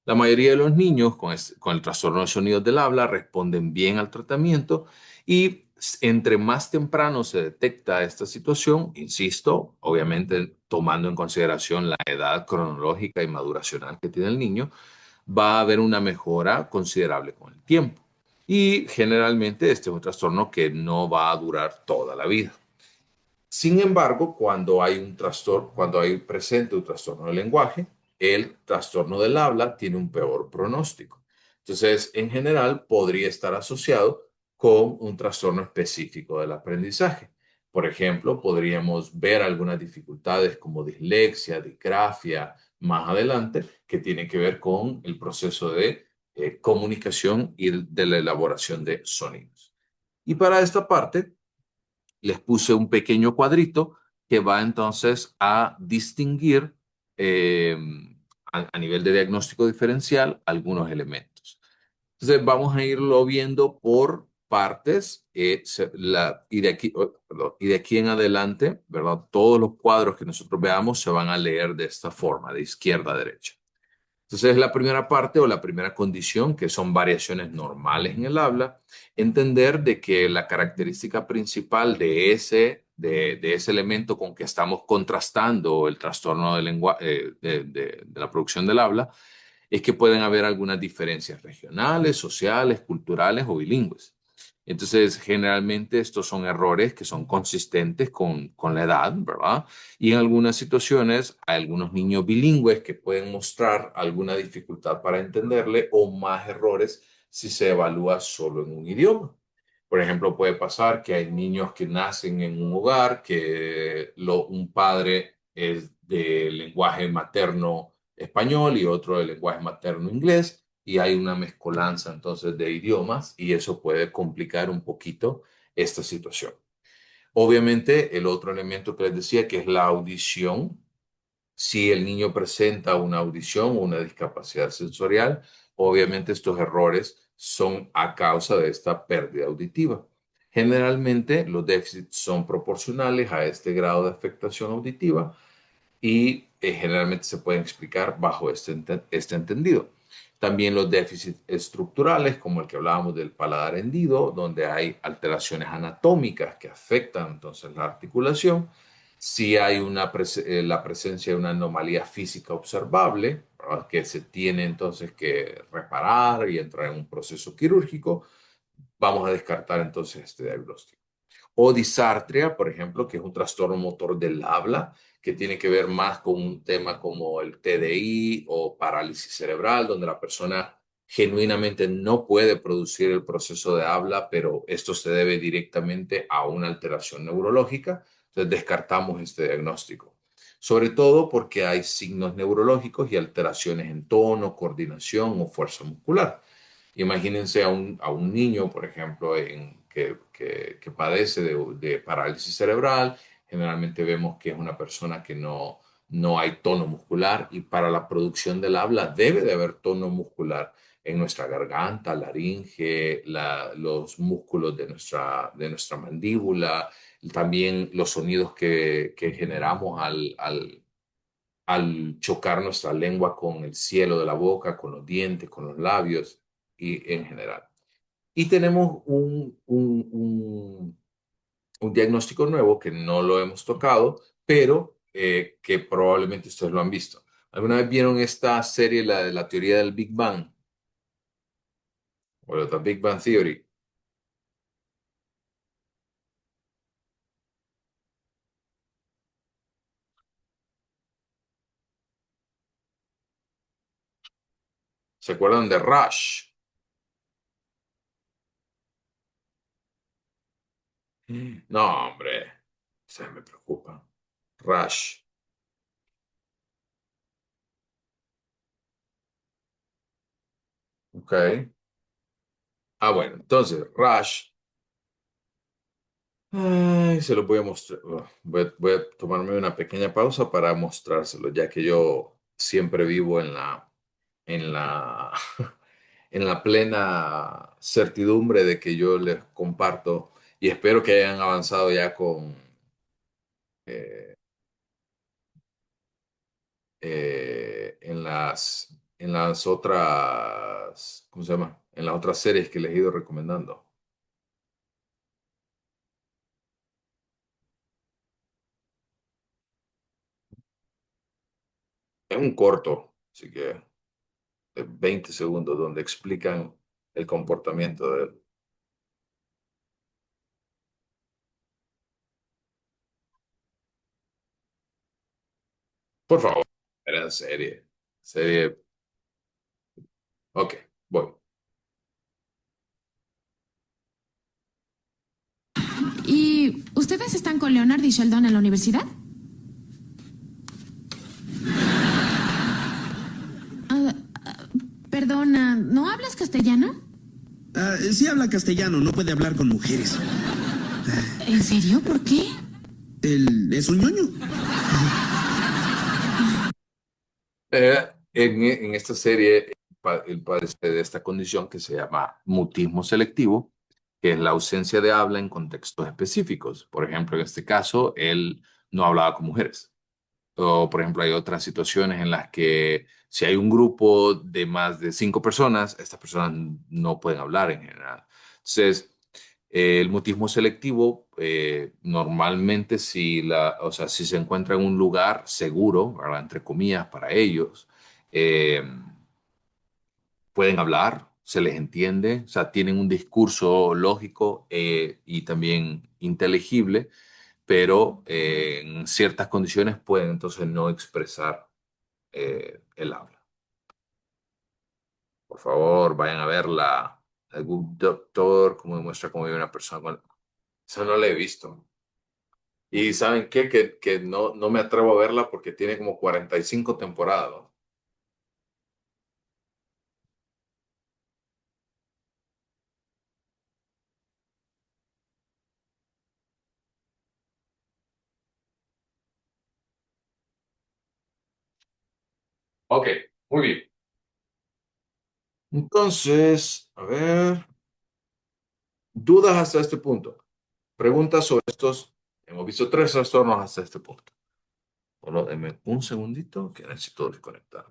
La mayoría de los niños con el trastorno de sonidos del habla responden bien al tratamiento y entre más temprano se detecta esta situación, insisto, obviamente tomando en consideración la edad cronológica y maduracional que tiene el niño, va a haber una mejora considerable con el tiempo. Y generalmente este es un trastorno que no va a durar toda la vida. Sin embargo, cuando hay un trastorno, cuando hay presente un trastorno del lenguaje, el trastorno del habla tiene un peor pronóstico. Entonces, en general, podría estar asociado con un trastorno específico del aprendizaje. Por ejemplo, podríamos ver algunas dificultades como dislexia, disgrafia, más adelante, que tienen que ver con el proceso de comunicación y de la elaboración de sonidos. Y para esta parte, les puse un pequeño cuadrito que va entonces a distinguir eh, a nivel de diagnóstico diferencial algunos elementos. Entonces vamos a irlo viendo por partes y de aquí en adelante, ¿verdad? Todos los cuadros que nosotros veamos se van a leer de esta forma, de izquierda a derecha. Entonces, la primera parte o la primera condición, que son variaciones normales en el habla, entender de que la característica principal de ese elemento con que estamos contrastando el trastorno de, de la producción del habla es que pueden haber algunas diferencias regionales, sociales, culturales o bilingües. Entonces, generalmente estos son errores que son consistentes con la edad, ¿verdad? Y en algunas situaciones hay algunos niños bilingües que pueden mostrar alguna dificultad para entenderle o más errores si se evalúa solo en un idioma. Por ejemplo, puede pasar que hay niños que nacen en un hogar que un padre es de lenguaje materno español y otro de lenguaje materno inglés y hay una mezcolanza entonces de idiomas y eso puede complicar un poquito esta situación. Obviamente, el otro elemento que les decía que es la audición. Si el niño presenta una audición o una discapacidad sensorial, obviamente estos errores son a causa de esta pérdida auditiva. Generalmente los déficits son proporcionales a este grado de afectación auditiva y generalmente se pueden explicar bajo este entendido. También los déficits estructurales, como el que hablábamos del paladar hendido, donde hay alteraciones anatómicas que afectan entonces la articulación. Si hay la presencia de una anomalía física observable, ¿verdad? Que se tiene entonces que reparar y entrar en un proceso quirúrgico, vamos a descartar entonces este diagnóstico. O disartria, por ejemplo, que es un trastorno motor del habla, que tiene que ver más con un tema como el TDI o parálisis cerebral, donde la persona genuinamente no puede producir el proceso de habla, pero esto se debe directamente a una alteración neurológica. Entonces descartamos este diagnóstico. Sobre todo porque hay signos neurológicos y alteraciones en tono, coordinación o fuerza muscular. Imagínense a un niño, por ejemplo, que padece de parálisis cerebral. Generalmente vemos que es una persona que no hay tono muscular y para la producción del habla debe de haber tono muscular en nuestra garganta, laringe, los músculos de nuestra mandíbula, también los sonidos que generamos al chocar nuestra lengua con el cielo de la boca, con los dientes, con los labios y en general. Y tenemos un diagnóstico nuevo que no lo hemos tocado, pero que probablemente ustedes lo han visto. ¿Alguna vez vieron esta serie, la de la teoría del Big Bang? O la Big Bang Theory. ¿Se acuerdan de Rush? No, hombre, se me preocupa. Rush. Ok. Ah, bueno, entonces, Rush. Ay, se lo voy a mostrar. Voy a tomarme una pequeña pausa para mostrárselo, ya que yo siempre vivo en la, en la plena certidumbre de que yo les comparto y espero que hayan avanzado ya eh, en las otras, ¿cómo se llama? En las otras series que les he ido recomendando. Es un corto, así que 20 segundos donde explican el comportamiento de él. Por favor, era serie. Serie. Ok, voy. ¿Y ustedes están con Leonard y Sheldon en la universidad? Perdona, ¿no hablas castellano? Sí habla castellano, no puede hablar con mujeres. ¿En serio? ¿Por qué? Él es un ñoño. En esta serie, él padece de esta condición que se llama mutismo selectivo, que es la ausencia de habla en contextos específicos. Por ejemplo, en este caso, él no hablaba con mujeres. O, por ejemplo, hay otras situaciones en las que si hay un grupo de más de 5 personas, estas personas no pueden hablar en general. Entonces, el mutismo selectivo, normalmente o sea, si se encuentra en un lugar seguro, ¿verdad? Entre comillas, para ellos, eh, pueden hablar, se les entiende, o sea, tienen un discurso lógico y también inteligible, pero en ciertas condiciones pueden entonces no expresar el habla. Por favor, vayan a verla. The Good Doctor, como demuestra cómo vive una persona con... Eso no la he visto. Y ¿saben qué? Que no me atrevo a verla porque tiene como 45 temporadas, ¿no? Ok, muy bien. Entonces, a ver, dudas hasta este punto. Preguntas sobre estos. Hemos visto 3 trastornos hasta este punto. Solo denme un segundito que necesito desconectar.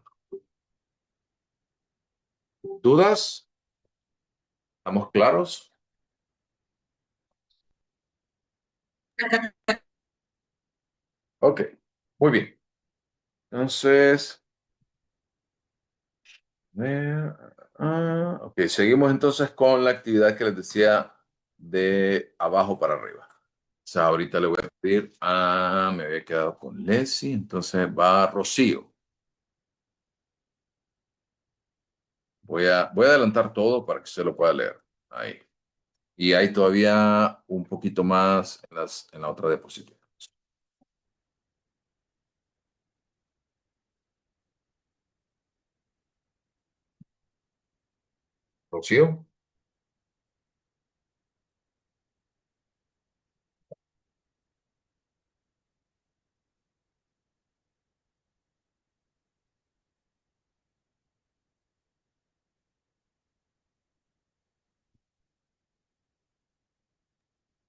¿Dudas? ¿Estamos claros? Ok, muy bien. Entonces, ok, seguimos entonces con la actividad que les decía de abajo para arriba. O sea, ahorita le voy a pedir me había quedado con Leslie, entonces va Rocío. Voy a adelantar todo para que se lo pueda leer. Ahí. Y hay todavía un poquito más en la otra diapositiva. Rocío.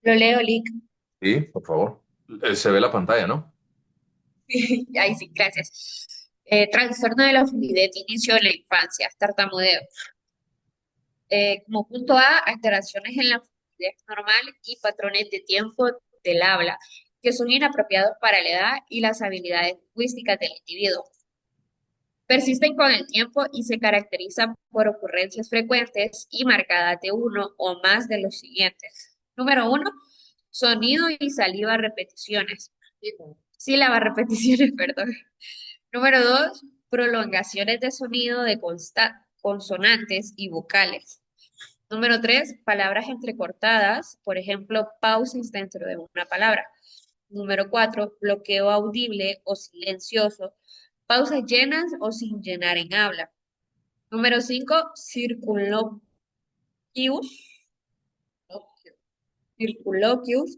Lo leo, Lick. Sí, por favor. Se ve la pantalla, ¿no? Ahí sí, gracias. Trastorno de la fluidez de inicio en la infancia, tartamudeo. Como punto A, alteraciones en la fluidez normal y patrones de tiempo del habla, que son inapropiados para la edad y las habilidades lingüísticas del individuo. Persisten con el tiempo y se caracterizan por ocurrencias frecuentes y marcadas de uno o más de los siguientes. Número 1, sonido y saliva repeticiones. Sílaba repeticiones, perdón. Número 2, prolongaciones de sonido de consonantes y vocales. Número 3, palabras entrecortadas, por ejemplo, pausas dentro de una palabra. Número 4, bloqueo audible o silencioso, pausas llenas o sin llenar en habla. Número 5, circunloquios,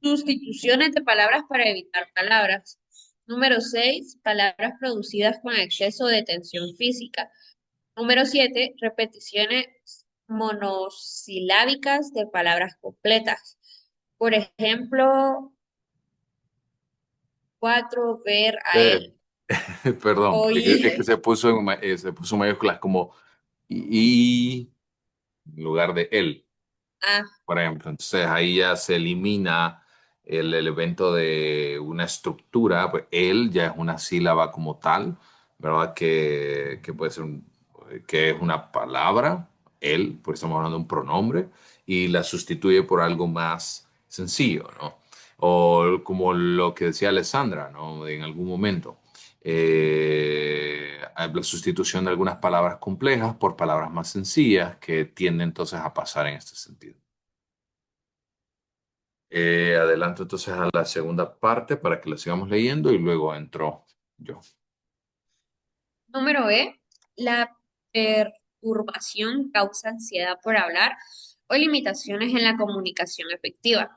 sustituciones de palabras para evitar palabras. Número 6, palabras producidas con exceso de tensión física. Número 7, repeticiones monosilábicas de palabras completas. Por ejemplo, 4, ver a Eh, él, Perdón, es que oír. se puso mayúsculas como y en lugar de él, Ah, por ejemplo. Entonces ahí ya se elimina el elemento de una estructura, pues él ya es una sílaba como tal, ¿verdad? Que puede ser que es una palabra, él, porque estamos hablando de un pronombre, y la sustituye por algo más sencillo, ¿no? O como lo que decía Alessandra, ¿no? En algún momento. La sustitución de algunas palabras complejas por palabras más sencillas que tienden entonces a pasar en este sentido. Adelanto entonces a la segunda parte para que la sigamos leyendo y luego entro yo. Número B, la perturbación causa ansiedad por hablar o limitaciones en la comunicación efectiva.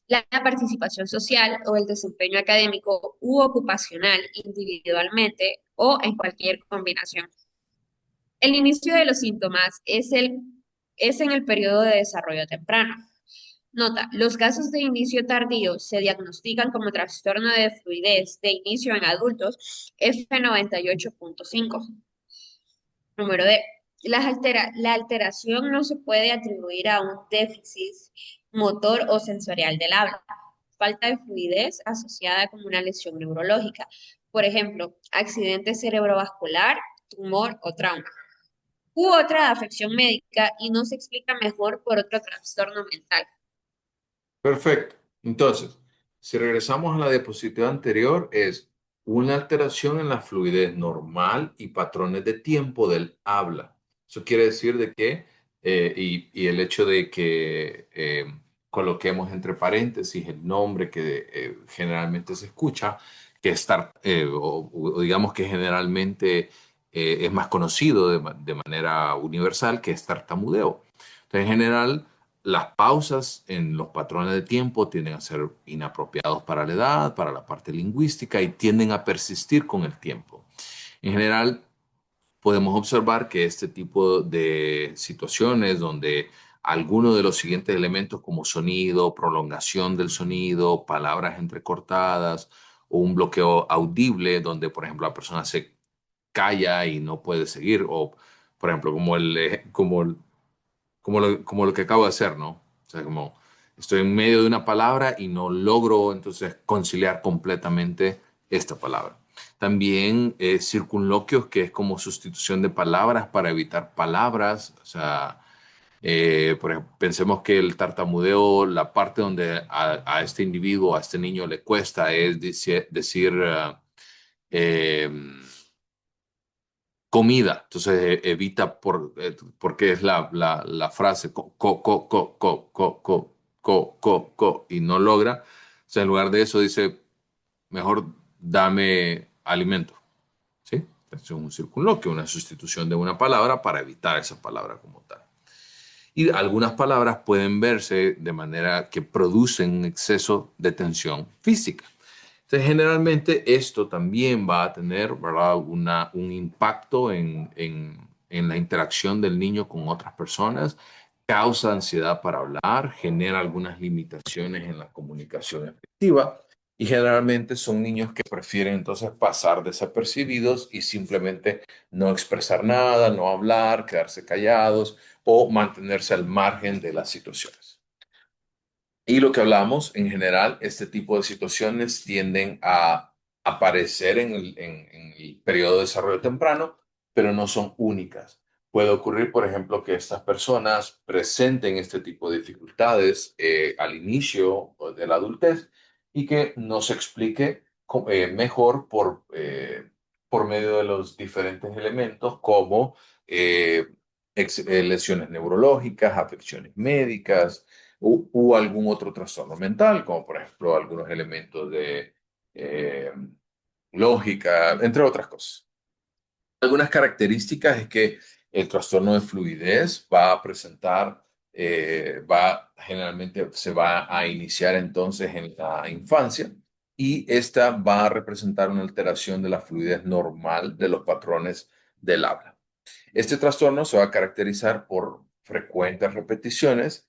La participación social o el desempeño académico u ocupacional individualmente o en cualquier combinación. El inicio de los síntomas es en el periodo de desarrollo temprano. Nota, los casos de inicio tardío se diagnostican como trastorno de fluidez de inicio en adultos F98.5. Número D. La alteración no se puede atribuir a un déficit motor o sensorial del habla. Falta de fluidez asociada con una lesión neurológica. Por ejemplo, accidente cerebrovascular, tumor o trauma. U otra afección médica y no se explica mejor por otro trastorno mental. Perfecto. Entonces, si regresamos a la diapositiva anterior, es una alteración en la fluidez normal y patrones de tiempo del habla. Eso quiere decir de que, y el hecho de que coloquemos entre paréntesis el nombre que generalmente se escucha, que estar, o digamos que generalmente es más conocido de manera universal, que es tartamudeo. Entonces, en general, las pausas en los patrones de tiempo tienden a ser inapropiados para la edad, para la parte lingüística y tienden a persistir con el tiempo. En general, podemos observar que este tipo de situaciones donde alguno de los siguientes elementos como sonido, prolongación del sonido, palabras entrecortadas o un bloqueo audible donde, por ejemplo, la persona se calla y no puede seguir o, por ejemplo, como lo que acabo de hacer, ¿no? O sea, como estoy en medio de una palabra y no logro entonces conciliar completamente esta palabra. También circunloquios, que es como sustitución de palabras para evitar palabras. O sea, por ejemplo, pensemos que el tartamudeo, la parte donde a este individuo, a este niño le cuesta es decir eh, comida. Entonces evita porque es la frase y no logra. O sea, en lugar de eso dice, mejor dame alimento. ¿Sí? Es un circunloquio, una sustitución de una palabra para evitar esa palabra como tal. Y algunas palabras pueden verse de manera que producen un exceso de tensión física. Entonces, generalmente esto también va a tener, ¿verdad? Un impacto en la interacción del niño con otras personas, causa ansiedad para hablar, genera algunas limitaciones en la comunicación efectiva y generalmente son niños que prefieren entonces pasar desapercibidos y simplemente no expresar nada, no hablar, quedarse callados o mantenerse al margen de las situaciones. Y lo que hablamos, en general, este tipo de situaciones tienden a aparecer en el periodo de desarrollo temprano, pero no son únicas. Puede ocurrir, por ejemplo, que estas personas presenten este tipo de dificultades al inicio de la adultez y que no se explique mejor por medio de los diferentes elementos como lesiones neurológicas, afecciones médicas u algún otro trastorno mental, como por ejemplo algunos elementos de eh, lógica, entre otras cosas. Algunas características es que el trastorno de fluidez va a presentar, generalmente se va a iniciar entonces en la infancia y esta va a representar una alteración de la fluidez normal de los patrones del habla. Este trastorno se va a caracterizar por frecuentes repeticiones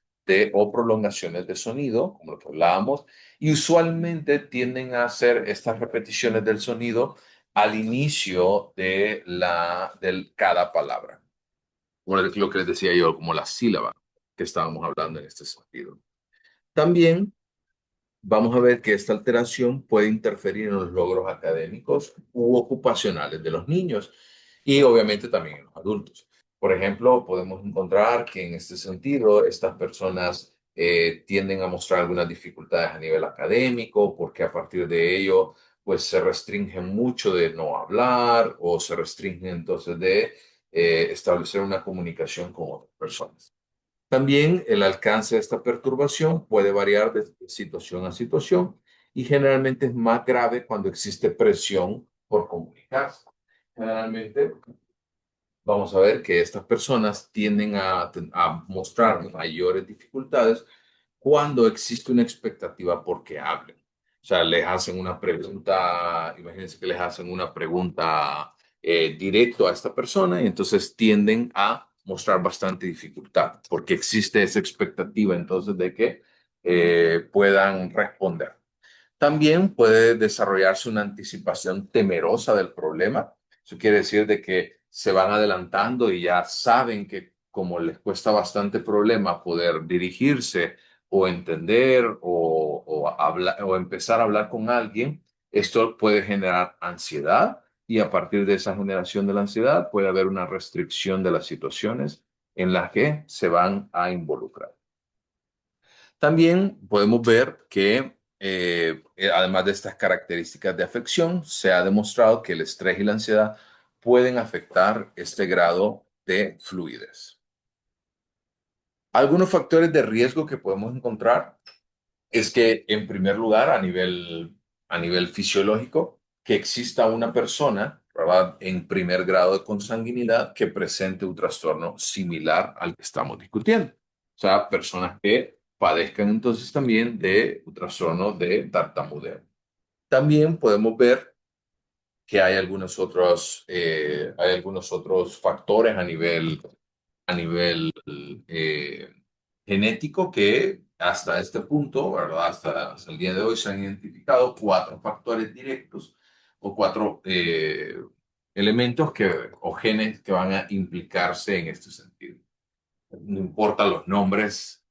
o prolongaciones de sonido, como lo que hablábamos, y usualmente tienden a hacer estas repeticiones del sonido al inicio de cada palabra. Bueno, es lo que les decía yo, como la sílaba que estábamos hablando en este sentido. También vamos a ver que esta alteración puede interferir en los logros académicos u ocupacionales de los niños y obviamente también en los adultos. Por ejemplo, podemos encontrar que en este sentido estas personas tienden a mostrar algunas dificultades a nivel académico porque a partir de ello pues se restringen mucho de no hablar o se restringen entonces de establecer una comunicación con otras personas. También el alcance de esta perturbación puede variar de situación a situación y generalmente es más grave cuando existe presión por comunicarse. Generalmente vamos a ver que estas personas tienden a mostrar mayores dificultades cuando existe una expectativa por que hablen. O sea, les hacen una pregunta, imagínense que les hacen una pregunta directo a esta persona y entonces tienden a mostrar bastante dificultad porque existe esa expectativa entonces de que puedan responder. También puede desarrollarse una anticipación temerosa del problema. Eso quiere decir de que se van adelantando y ya saben que como les cuesta bastante problema poder dirigirse o entender hablar, o empezar a hablar con alguien, esto puede generar ansiedad y a partir de esa generación de la ansiedad puede haber una restricción de las situaciones en las que se van a involucrar. También podemos ver que, además de estas características de afección, se ha demostrado que el estrés y la ansiedad pueden afectar este grado de fluidez. Algunos factores de riesgo que podemos encontrar es que, en primer lugar, a nivel fisiológico, que exista una persona, ¿verdad?, en primer grado de consanguinidad que presente un trastorno similar al que estamos discutiendo. O sea, personas que padezcan entonces también de un trastorno de tartamudeo. También podemos ver que hay algunos otros factores a nivel eh, genético que hasta este punto, ¿verdad? Hasta el día de hoy se han identificado cuatro factores directos o cuatro elementos o genes que van a implicarse en este sentido. No importa los nombres,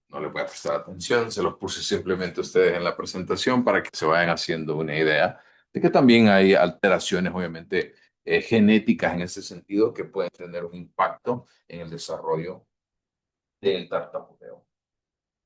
no le voy a prestar atención, se los puse simplemente a ustedes en la presentación para que se vayan haciendo una idea de que también hay alteraciones, obviamente, genéticas en ese sentido que pueden tener un impacto en el desarrollo del tartamudeo.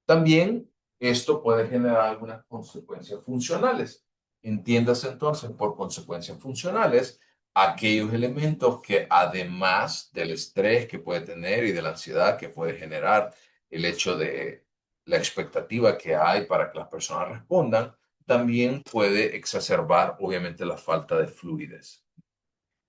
También esto puede generar algunas consecuencias funcionales. Entiéndase entonces por consecuencias funcionales aquellos elementos que además del estrés que puede tener y de la ansiedad que puede generar el hecho de la expectativa que hay para que las personas respondan, también puede exacerbar obviamente la falta de fluidez.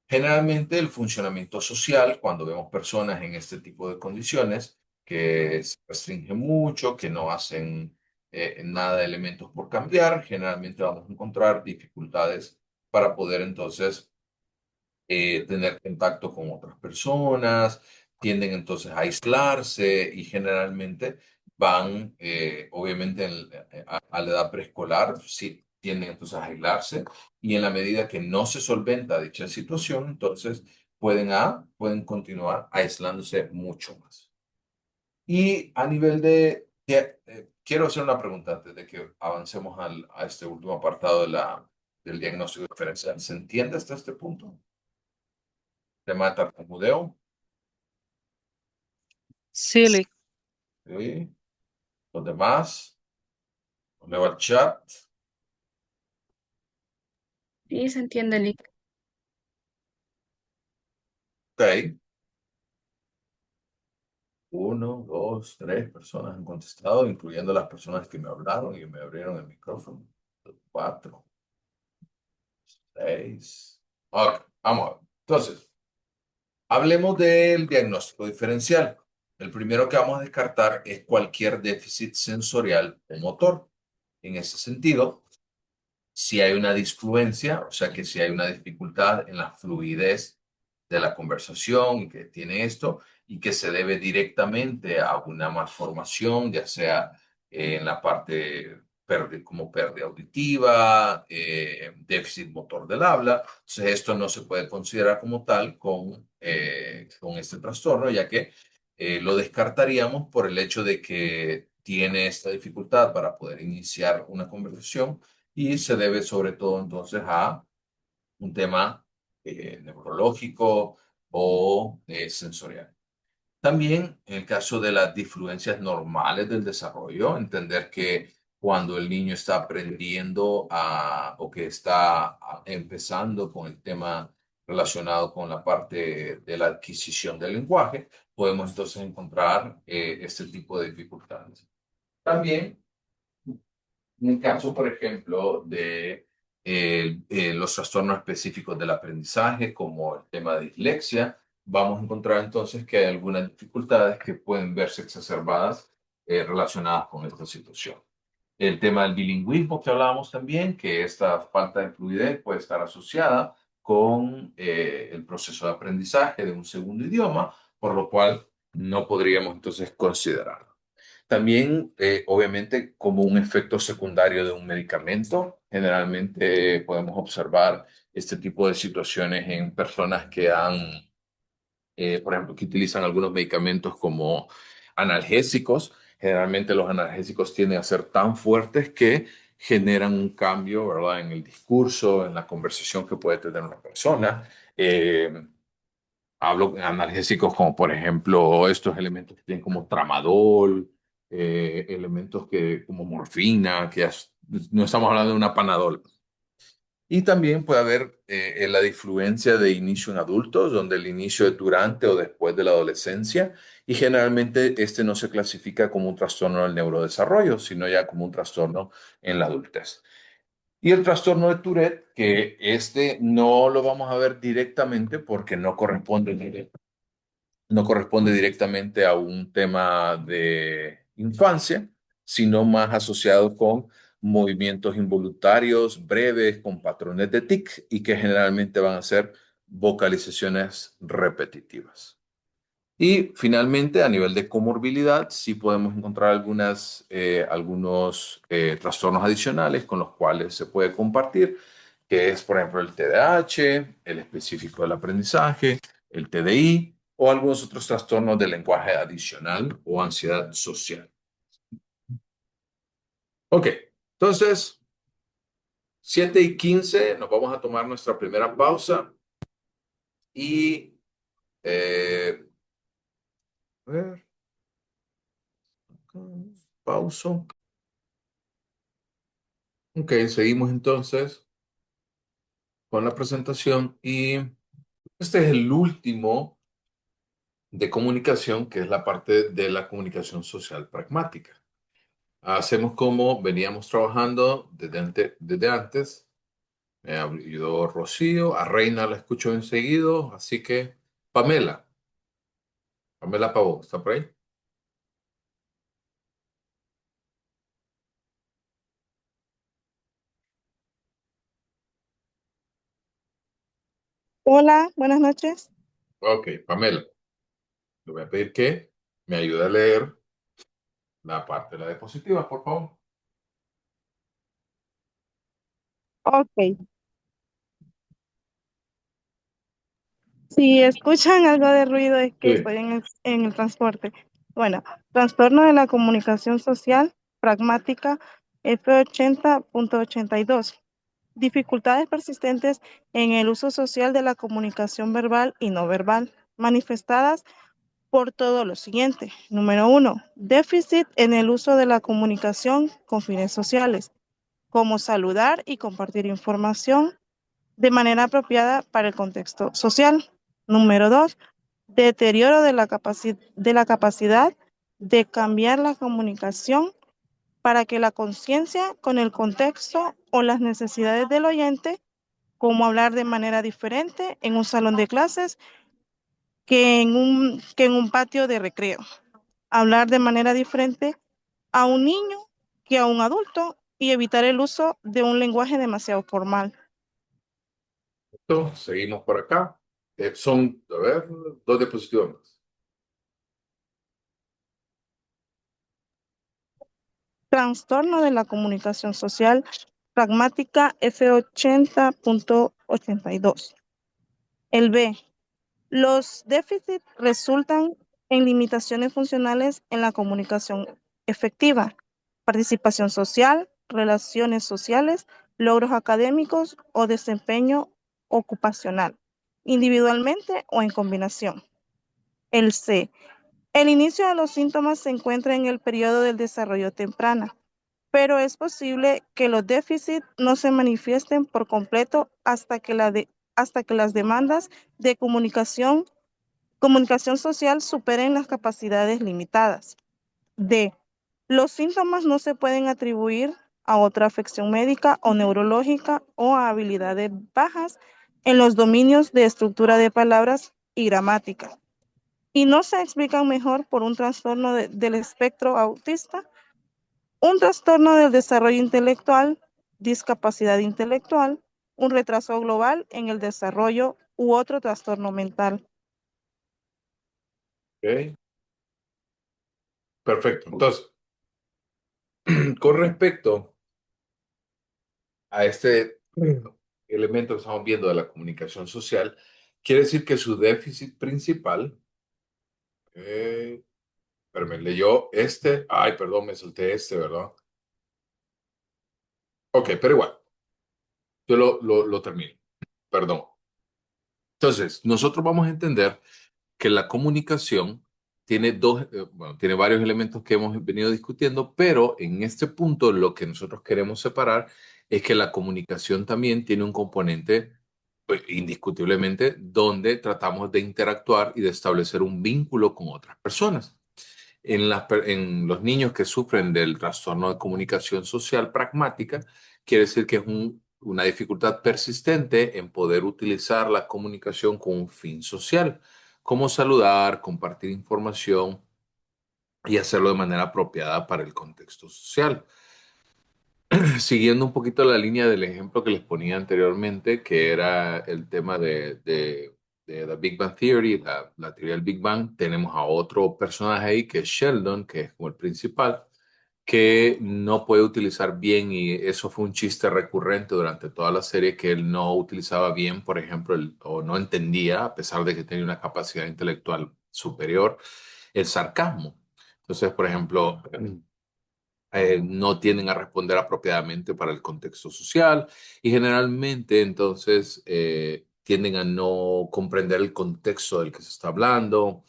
Generalmente el funcionamiento social, cuando vemos personas en este tipo de condiciones, que se restringen mucho, que no hacen nada de elementos por cambiar, generalmente vamos a encontrar dificultades para poder entonces tener contacto con otras personas, tienden entonces a aislarse y generalmente van, obviamente a la edad preescolar, sí tienden entonces a aislarse y en la medida que no se solventa dicha situación, entonces pueden continuar aislándose mucho más. Y a nivel quiero hacer una pregunta antes de que avancemos a este último apartado del diagnóstico diferencial. ¿Se entiende hasta este punto? Tema de tartamudeo. Sí, Lick. Sí. Los demás. Leo al chat. Sí, se entiende, Lick. Ok. 1, 2, 3 personas han contestado, incluyendo las personas que me hablaron y me abrieron el micrófono. 4, 6. Ok, vamos a ver. Entonces, hablemos del diagnóstico diferencial. El primero que vamos a descartar es cualquier déficit sensorial o motor. En ese sentido, si hay una disfluencia, o sea que si hay una dificultad en la fluidez de la conversación y que tiene esto y que se debe directamente a una malformación, ya sea en la parte como pérdida auditiva, déficit motor del habla. Entonces esto no se puede considerar como tal con este trastorno, ya que lo descartaríamos por el hecho de que tiene esta dificultad para poder iniciar una conversación y se debe sobre todo entonces a un tema neurológico o sensorial. También en el caso de las disfluencias normales del desarrollo, entender que cuando el niño está aprendiendo o que está empezando con el tema relacionado con la parte de la adquisición del lenguaje, podemos entonces encontrar este tipo de dificultades. También en el caso, por ejemplo, de los trastornos específicos del aprendizaje, como el tema de dislexia, vamos a encontrar entonces que hay algunas dificultades que pueden verse exacerbadas relacionadas con esta situación. El tema del bilingüismo que hablábamos también, que esta falta de fluidez puede estar asociada con el proceso de aprendizaje de un segundo idioma, por lo cual no podríamos entonces considerarlo. También, obviamente, como un efecto secundario de un medicamento, generalmente podemos observar este tipo de situaciones en personas que por ejemplo, que utilizan algunos medicamentos como analgésicos. Generalmente los analgésicos tienden a ser tan fuertes que generan un cambio, ¿verdad? En el discurso, en la conversación que puede tener una persona. Hablo de analgésicos como, por ejemplo, estos elementos que tienen como tramadol, elementos como morfina, no estamos hablando de una panadol. Y también puede haber la disfluencia de inicio en adultos, donde el inicio es durante o después de la adolescencia, y generalmente este no se clasifica como un trastorno del neurodesarrollo, sino ya como un trastorno en la adultez. Y el trastorno de Tourette, que este no lo vamos a ver directamente porque no corresponde directamente a un tema de infancia, sino más asociado con movimientos involuntarios breves, con patrones de tic y que generalmente van a ser vocalizaciones repetitivas. Y finalmente, a nivel de comorbilidad, sí podemos encontrar algunos trastornos adicionales con los cuales se puede compartir, que es, por ejemplo, el TDAH, el específico del aprendizaje, el TDI o algunos otros trastornos del lenguaje adicional o ansiedad social. Ok, entonces, 7:15, nos vamos a tomar nuestra primera pausa y... a ver, pauso. Ok, seguimos entonces con la presentación y este es el último de comunicación, que es la parte de la comunicación social pragmática. Hacemos como veníamos trabajando desde antes. Me ayudó Rocío, a Reina la escucho enseguida, así que Pamela Pavón, ¿está por ahí? Hola, buenas noches. Ok, Pamela, le voy a pedir que me ayude a leer la parte de la diapositiva, por favor. Ok, si escuchan algo de ruido es que Sí. estoy en el transporte. Bueno, trastorno de la comunicación social pragmática F80.82. Dificultades persistentes en el uso social de la comunicación verbal y no verbal, manifestadas por todo lo siguiente. Número 1, déficit en el uso de la comunicación con fines sociales, como saludar y compartir información de manera apropiada para el contexto social. Número 2, deterioro de la capacidad de cambiar la comunicación para que la conciencia con el contexto o las necesidades del oyente, como hablar de manera diferente en un salón de clases que en un patio de recreo, hablar de manera diferente a un niño que a un adulto y evitar el uso de un lenguaje demasiado formal. Seguimos por acá. Son, a ver, 2 diapositivas más. Trastorno de la comunicación social pragmática F80.82. El B. Los déficits resultan en limitaciones funcionales en la comunicación efectiva, participación social, relaciones sociales, logros académicos o desempeño ocupacional, individualmente o en combinación. El C. El inicio de los síntomas se encuentra en el periodo del desarrollo temprano, pero es posible que los déficits no se manifiesten por completo hasta que las demandas de comunicación social superen las capacidades limitadas. D. Los síntomas no se pueden atribuir a otra afección médica o neurológica o a habilidades bajas en los dominios de estructura de palabras y gramática, y no se explican mejor por un trastorno del espectro autista, un trastorno del desarrollo intelectual, discapacidad intelectual, un retraso global en el desarrollo u otro trastorno mental. Ok, perfecto. Entonces, con respecto a este elemento que estamos viendo de la comunicación social, quiere decir que su déficit principal, pero me leyó este, ay, perdón, me salté este, ¿verdad? Ok, pero igual, yo lo termino, perdón. Entonces, nosotros vamos a entender que la comunicación tiene bueno, tiene varios elementos que hemos venido discutiendo, pero en este punto lo que nosotros queremos separar es que la comunicación también tiene un componente, pues, indiscutiblemente, donde tratamos de interactuar y de establecer un vínculo con otras personas. En los niños que sufren del trastorno de comunicación social pragmática, quiere decir que es una dificultad persistente en poder utilizar la comunicación con un fin social, como saludar, compartir información y hacerlo de manera apropiada para el contexto social. Siguiendo un poquito la línea del ejemplo que les ponía anteriormente, que era el tema de The Big Bang Theory, la teoría del Big Bang, tenemos a otro personaje ahí que es Sheldon, que es como el principal, que no puede utilizar bien, y eso fue un chiste recurrente durante toda la serie, que él no utilizaba bien, por ejemplo, o no entendía, a pesar de que tenía una capacidad intelectual superior, el sarcasmo. Entonces, por ejemplo, no tienden a responder apropiadamente para el contexto social y generalmente entonces tienden a no comprender el contexto del que se está hablando,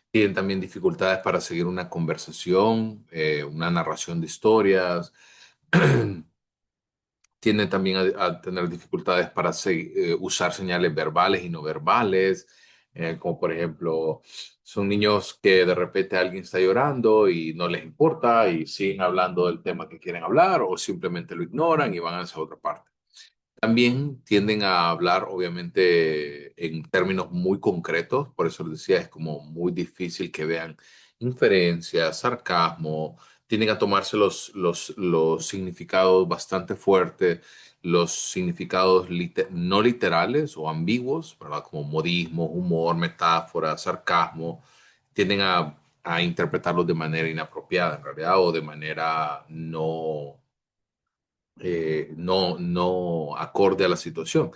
tienen también dificultades para seguir una conversación, una narración de historias, tienden también a tener dificultades para usar señales verbales y no verbales, como por ejemplo, son niños que de repente alguien está llorando y no les importa y siguen hablando del tema que quieren hablar o simplemente lo ignoran y van hacia otra parte. También tienden a hablar, obviamente, en términos muy concretos, por eso les decía, es como muy difícil que vean inferencias, sarcasmo, tienden a tomarse los significados bastante fuertes, los significados no literales o ambiguos, ¿verdad? Como modismo, humor, metáfora, sarcasmo, tienden a interpretarlos de manera inapropiada, en realidad, o de manera no acorde a la situación.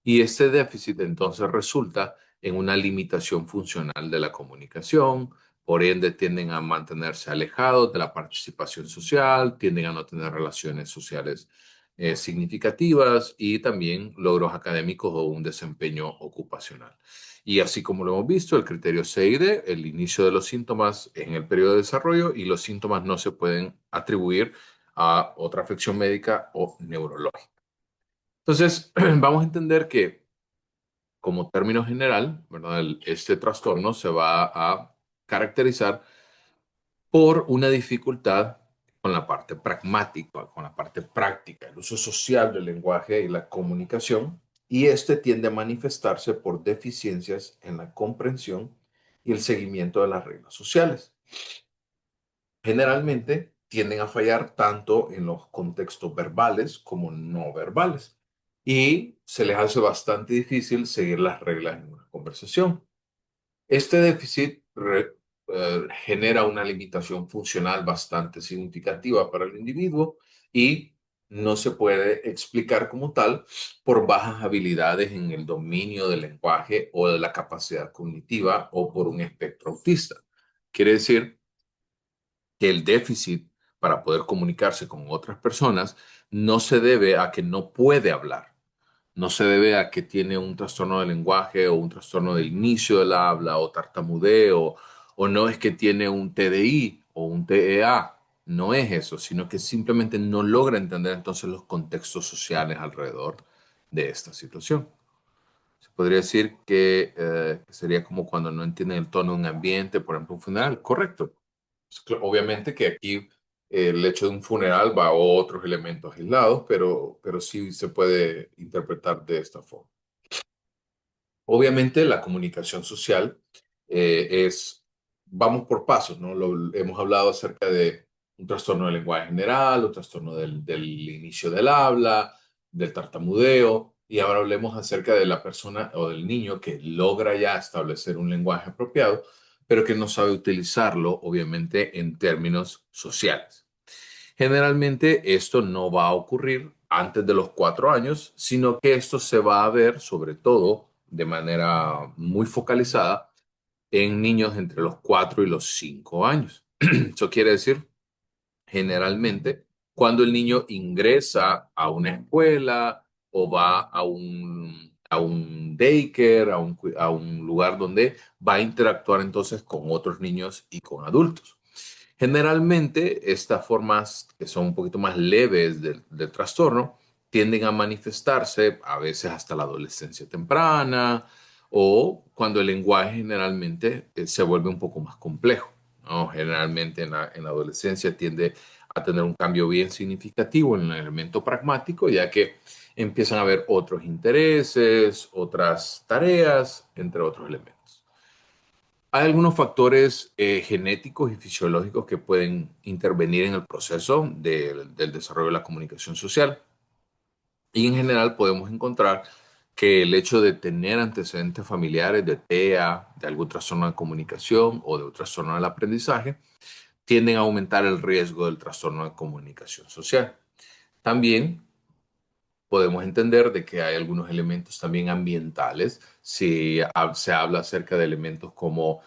Y este déficit entonces resulta en una limitación funcional de la comunicación, por ende tienden a mantenerse alejados de la participación social, tienden a no tener relaciones sociales significativas y también logros académicos o un desempeño ocupacional. Y así como lo hemos visto, el criterio CID, el inicio de los síntomas en el periodo de desarrollo, y los síntomas no se pueden atribuir a otra afección médica o neurológica. Entonces, vamos a entender que como término general, ¿verdad? Este trastorno se va a caracterizar por una dificultad con la parte pragmática, con la parte práctica, el uso social del lenguaje y la comunicación, y este tiende a manifestarse por deficiencias en la comprensión y el seguimiento de las reglas sociales. Generalmente tienden a fallar tanto en los contextos verbales como no verbales y se les hace bastante difícil seguir las reglas en una conversación. Este déficit genera una limitación funcional bastante significativa para el individuo y no se puede explicar como tal por bajas habilidades en el dominio del lenguaje o de la capacidad cognitiva o por un espectro autista. Quiere decir que el déficit para poder comunicarse con otras personas no se debe a que no puede hablar, no se debe a que tiene un trastorno del lenguaje o un trastorno del inicio del habla o tartamudeo, o no es que tiene un TDI o un TEA. No es eso, sino que simplemente no logra entender entonces los contextos sociales alrededor de esta situación. Se podría decir que sería como cuando no entienden el tono de un ambiente, por ejemplo, un funeral. Correcto. Obviamente que aquí el hecho de un funeral va a otros elementos aislados, pero sí se puede interpretar de esta forma. Obviamente la comunicación social vamos por pasos, ¿no? Hemos hablado acerca de un trastorno del lenguaje general, un trastorno del inicio del habla, del tartamudeo, y ahora hablemos acerca de la persona o del niño que logra ya establecer un lenguaje apropiado, pero que no sabe utilizarlo, obviamente, en términos sociales. Generalmente esto no va a ocurrir antes de los 4 años, sino que esto se va a ver sobre todo de manera muy focalizada en niños entre los 4 y los 5 años. Eso quiere decir, generalmente, cuando el niño ingresa a una escuela o va a un daycare, a un lugar donde va a interactuar entonces con otros niños y con adultos. Generalmente, estas formas que son un poquito más leves del trastorno tienden a manifestarse a veces hasta la adolescencia temprana o cuando el lenguaje generalmente se vuelve un poco más complejo, ¿no? Generalmente en la adolescencia tiende a tener un cambio bien significativo en el elemento pragmático, ya que empiezan a haber otros intereses, otras tareas, entre otros elementos. Hay algunos factores genéticos y fisiológicos que pueden intervenir en el proceso del desarrollo de la comunicación social. Y en general podemos encontrar que el hecho de tener antecedentes familiares de TEA, de algún trastorno de comunicación o de un trastorno del aprendizaje, tienden a aumentar el riesgo del trastorno de comunicación social. También podemos entender de que hay algunos elementos también ambientales. Si se habla acerca de elementos como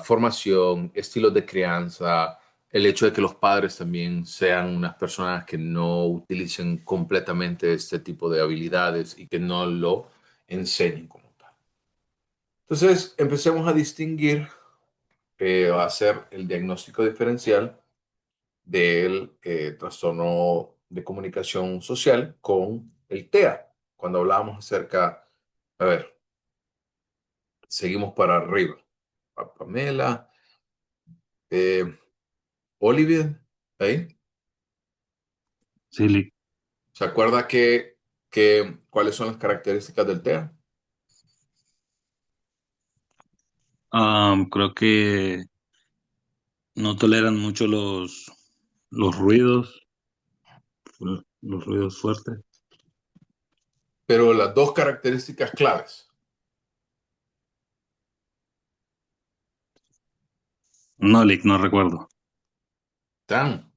formación, estilos de crianza, el hecho de que los padres también sean unas personas que no utilicen completamente este tipo de habilidades y que no lo enseñen como tal. Entonces, empecemos a distinguir, a hacer el diagnóstico diferencial del trastorno de comunicación social con el TEA. Cuando hablábamos acerca, a ver, seguimos para arriba. Pamela, eh, Olivier, ¿ahí? Sí, Lick. ¿Se acuerda cuáles son las características del TEA? Creo que no toleran mucho los ruidos fuertes. Pero las dos características claves. No, Lick, no recuerdo. Están.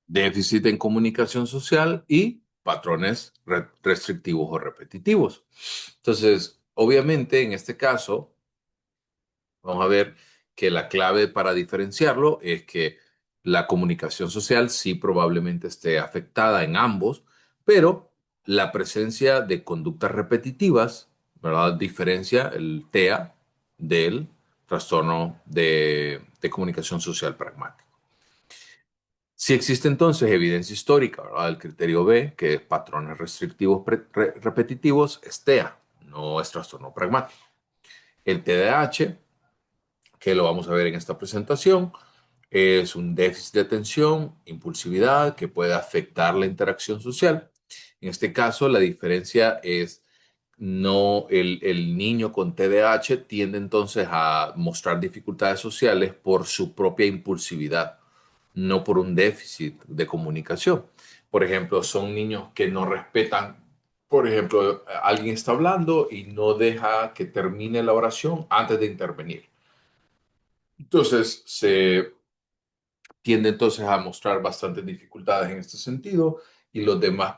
Déficit en comunicación social y patrones restrictivos o repetitivos. Entonces, obviamente, en este caso, vamos a ver que la clave para diferenciarlo es que la comunicación social sí probablemente esté afectada en ambos, pero la presencia de conductas repetitivas, ¿verdad? Diferencia el TEA del trastorno de comunicación social pragmática. Si existe entonces evidencia histórica, ¿verdad? Del criterio B, que es patrones restrictivos repetitivos, es TEA, no es trastorno pragmático. El TDAH, que lo vamos a ver en esta presentación, es un déficit de atención, impulsividad, que puede afectar la interacción social. En este caso, la diferencia es no el niño con TDAH tiende entonces a mostrar dificultades sociales por su propia impulsividad, no por un déficit de comunicación. Por ejemplo, son niños que no respetan, por ejemplo, alguien está hablando y no deja que termine la oración antes de intervenir. Entonces, se tiende entonces a mostrar bastantes dificultades en este sentido y las demás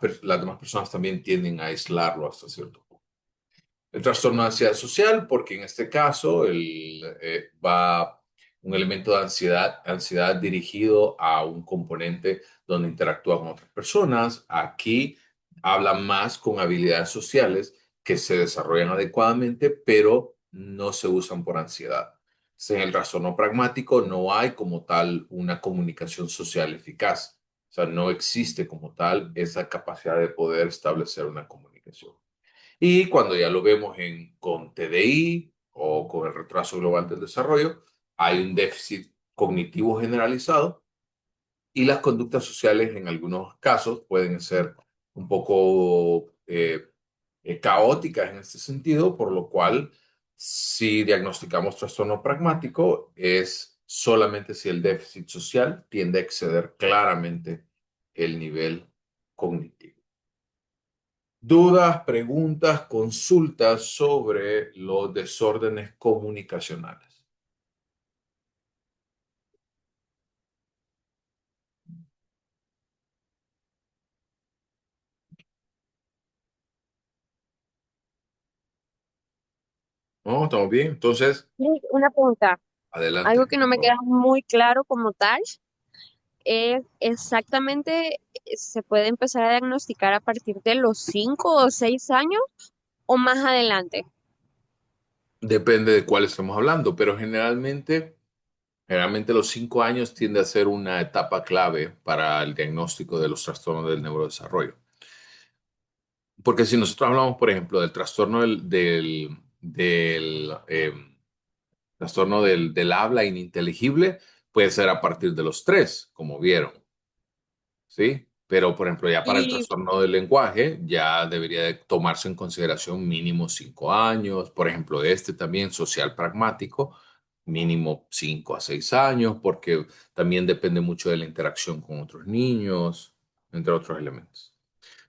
personas también tienden a aislarlo hasta cierto punto. El trastorno de ansiedad social, porque en este caso un elemento de ansiedad dirigido a un componente donde interactúa con otras personas. Aquí habla más con habilidades sociales que se desarrollan adecuadamente, pero no se usan por ansiedad. En el trastorno pragmático no hay como tal una comunicación social eficaz. O sea, no existe como tal esa capacidad de poder establecer una comunicación. Y cuando ya lo vemos con TDI o con el retraso global del desarrollo, hay un déficit cognitivo generalizado y las conductas sociales en algunos casos pueden ser un poco caóticas en este sentido, por lo cual si diagnosticamos trastorno pragmático es solamente si el déficit social tiende a exceder claramente el nivel cognitivo. Dudas, preguntas, consultas sobre los desórdenes comunicacionales. ¿No? ¿Estamos bien? Entonces, Sí, una pregunta, algo adelante, que no por me queda favor. muy claro como tal es exactamente, ¿se puede empezar a diagnosticar a partir de los 5 o 6 años o más adelante? Depende de cuál estemos hablando, pero generalmente los 5 años tiende a ser una etapa clave para el diagnóstico de los trastornos del neurodesarrollo. Porque si nosotros hablamos, por ejemplo, del trastorno del habla ininteligible, puede ser a partir de los 3, como vieron, ¿sí? Pero, por ejemplo, ya para el Y, trastorno del lenguaje, ya debería de tomarse en consideración mínimo 5 años. Por ejemplo, este también social pragmático, mínimo 5 a 6 años, porque también depende mucho de la interacción con otros niños, entre otros elementos.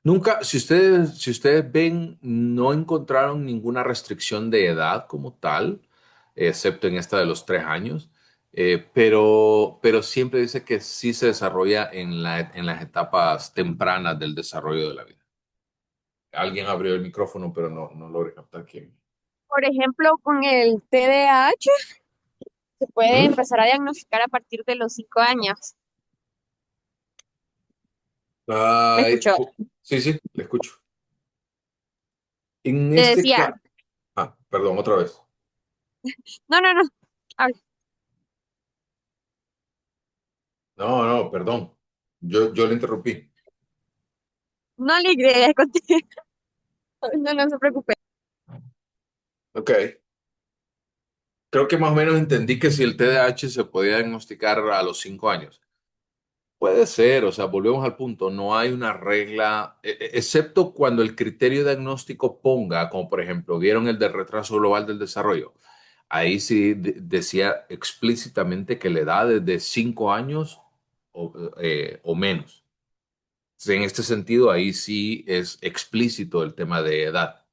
Nunca, si ustedes ven, no encontraron ninguna restricción de edad como tal, excepto en esta de los 3 años, pero siempre dice que sí se desarrolla en las etapas tempranas del desarrollo de la vida. Alguien abrió el micrófono, pero no logré captar quién. por ejemplo, con el TDAH se puede ¿Mm? empezar a diagnosticar a partir de los 5 años. ¿Me Ay, escuchó? sí, sí, le escucho. En Le este decía, caso, perdón, otra vez. no, no, no, hable. No, perdón. Yo le interrumpí. No le iré contigo. No, no se preocupe. Ok. Creo que más o menos entendí que si el TDAH se podía diagnosticar a los 5 años. Puede ser, o sea, volvemos al punto, no hay una regla, excepto cuando el criterio diagnóstico ponga, como por ejemplo, vieron el del retraso global del desarrollo. Ahí sí decía explícitamente que la edad es de 5 años o menos. Entonces, en este sentido, ahí sí es explícito el tema de edad.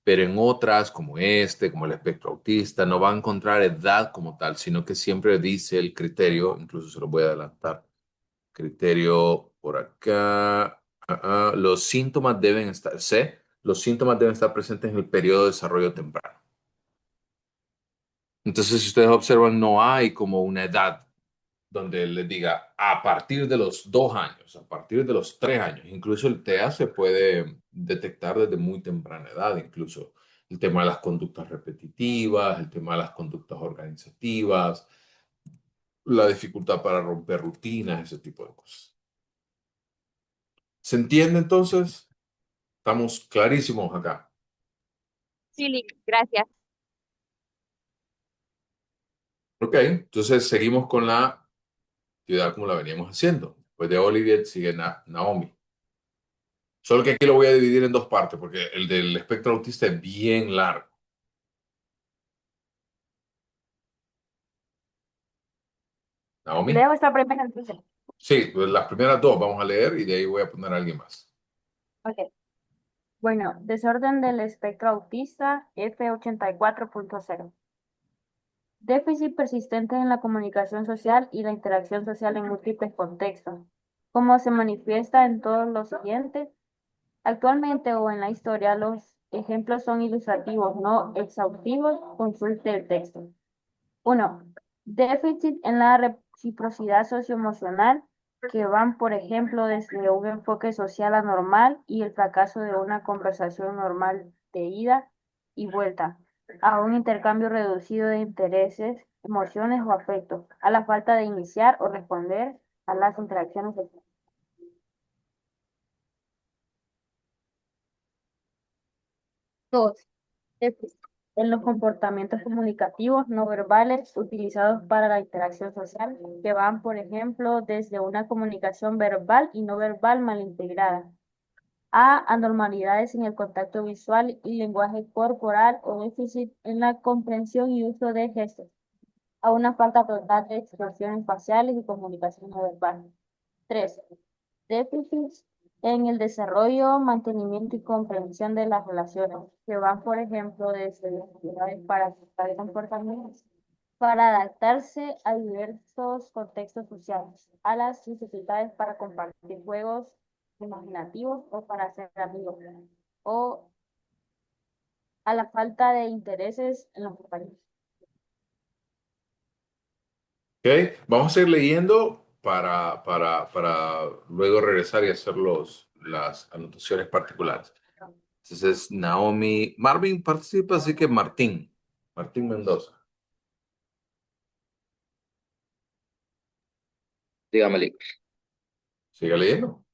Pero en otras, como el espectro autista, no va a encontrar edad como tal, sino que siempre dice el criterio, incluso se lo voy a adelantar, criterio por acá, los síntomas deben estar, los síntomas deben estar presentes en el periodo de desarrollo temprano. Entonces, si ustedes observan, no hay como una edad donde les diga a partir de los 2 años, a partir de los 3 años. Incluso el TEA se puede detectar desde muy temprana edad, incluso el tema de las conductas repetitivas, el tema de las conductas organizativas, la dificultad para romper rutinas, ese tipo de cosas. ¿Se entiende entonces? Estamos clarísimos acá. Sí, Lick, gracias. Ok, entonces seguimos con la actividad como la veníamos haciendo. Después de Olivier sigue Naomi. Solo que aquí lo voy a dividir en dos partes porque el del espectro autista es bien largo. Naomi. Leo esta primera entonces. Sí, pues las primeras dos vamos a leer y de ahí voy a poner a alguien más. Ok. Bueno, desorden del espectro autista F84.0. Déficit persistente en la comunicación social y la interacción social en múltiples contextos. Como se manifiesta en todos los siguientes, actualmente o en la historia, los ejemplos son ilustrativos, no exhaustivos. Consulte el texto. 1. Déficit en la reciprocidad socioemocional, que van, por ejemplo, desde un enfoque social anormal y el fracaso de una conversación normal de ida y vuelta, a un intercambio reducido de intereses, emociones o afectos, a la falta de iniciar o responder a las interacciones sexuales. 2. Déficit en los comportamientos comunicativos no verbales utilizados para la interacción social, que van, por ejemplo, desde una comunicación verbal y no verbal mal integrada, a anormalidades en el contacto visual y lenguaje corporal o déficit en la comprensión y uso de gestos, a una falta total de expresiones faciales y comunicación no verbal. 3. Déficits en el desarrollo, mantenimiento y comprensión de las relaciones, que van, por ejemplo, desde las habilidades para aceptar comportamientos, para adaptarse a diversos contextos sociales, a las dificultades para compartir juegos imaginativos o para ser amigos, o a la falta de intereses en los compañeros. Ok, vamos a ir leyendo para luego regresar y hacer las anotaciones particulares. Entonces, Naomi, Marvin participa, así que Martín Mendoza. Dígame, Lick. Siga leyendo.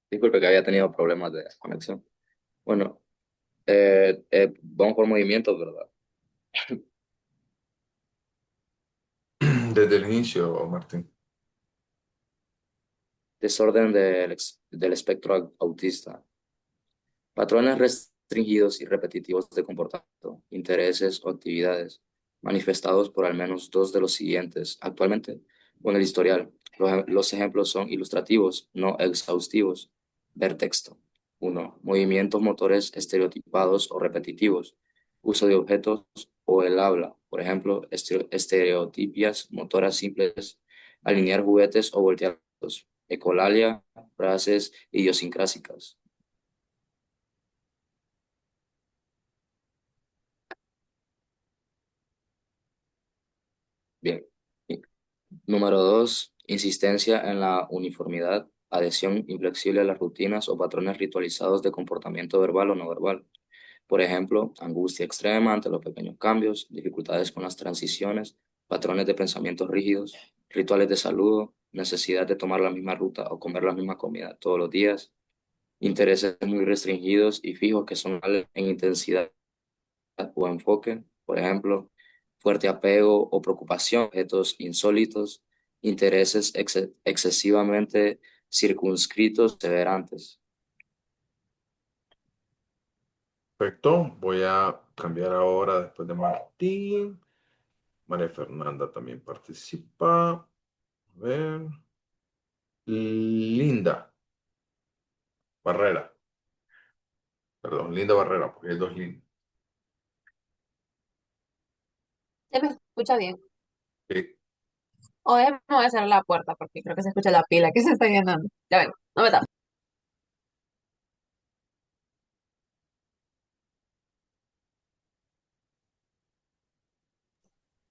Disculpe que había tenido problemas de conexión. Bueno, vamos por movimientos, ¿verdad? Desde el inicio, Martín. Desorden del espectro autista. Patrones restringidos y repetitivos de comportamiento, intereses o actividades, manifestados por al menos dos de los siguientes actualmente con el historial. Los ejemplos son ilustrativos, no exhaustivos. Ver texto. 1. Movimientos motores estereotipados o repetitivos. Uso de objetos o el habla. Por ejemplo, estereotipias motoras simples. Alinear juguetes o voltearlos. Ecolalia, frases idiosincrásicas. Bien. Número 2, insistencia en la uniformidad, adhesión inflexible a las rutinas o patrones ritualizados de comportamiento verbal o no verbal. Por ejemplo, angustia extrema ante los pequeños cambios, dificultades con las transiciones, patrones de pensamientos rígidos, rituales de saludo, necesidad de tomar la misma ruta o comer la misma comida todos los días, intereses muy restringidos y fijos que son en intensidad o enfoque, por ejemplo, fuerte apego o preocupación, objetos insólitos, intereses excesivamente circunscritos, severantes. Perfecto. Voy a cambiar ahora después de Martín. María Fernanda también participa. A ver. Linda Barrera. Perdón, Linda Barrera, porque hay dos Lindas. ¿Se me escucha bien? Sí. O déjame voy a cerrar la puerta porque creo que se escucha la pila que se está llenando. Ya vengo, no me da.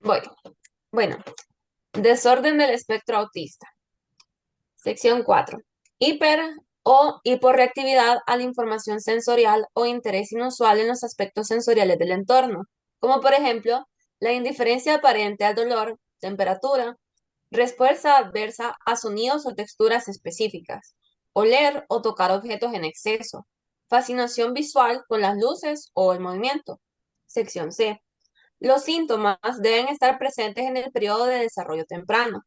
Voy. Bueno, desorden del espectro autista. Sección 4. Hiper o hiporreactividad a la información sensorial o interés inusual en los aspectos sensoriales del entorno, como por ejemplo la indiferencia aparente al dolor, temperatura, respuesta adversa a sonidos o texturas específicas, oler o tocar objetos en exceso, fascinación visual con las luces o el movimiento. Sección C. Los síntomas deben estar presentes en el periodo de desarrollo temprano,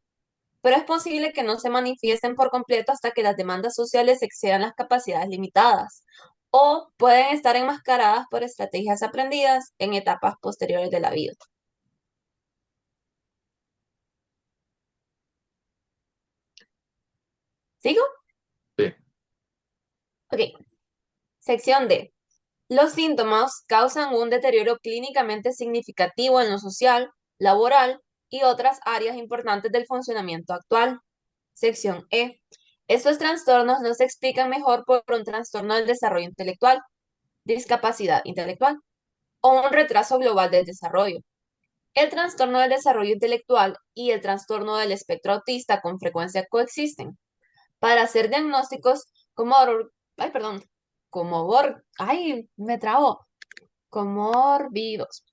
pero es posible que no se manifiesten por completo hasta que las demandas sociales excedan las capacidades limitadas, o pueden estar enmascaradas por estrategias aprendidas en etapas posteriores de la vida. ¿Sigo? Sí. Ok. Sección D. Los síntomas causan un deterioro clínicamente significativo en lo social, laboral y otras áreas importantes del funcionamiento actual. Sección E. Estos trastornos no se explican mejor por un trastorno del desarrollo intelectual, discapacidad intelectual. o un retraso global del desarrollo. El trastorno del desarrollo intelectual y el trastorno del espectro autista con frecuencia coexisten. Para hacer diagnósticos ay, perdón, me trabo, comórbidos,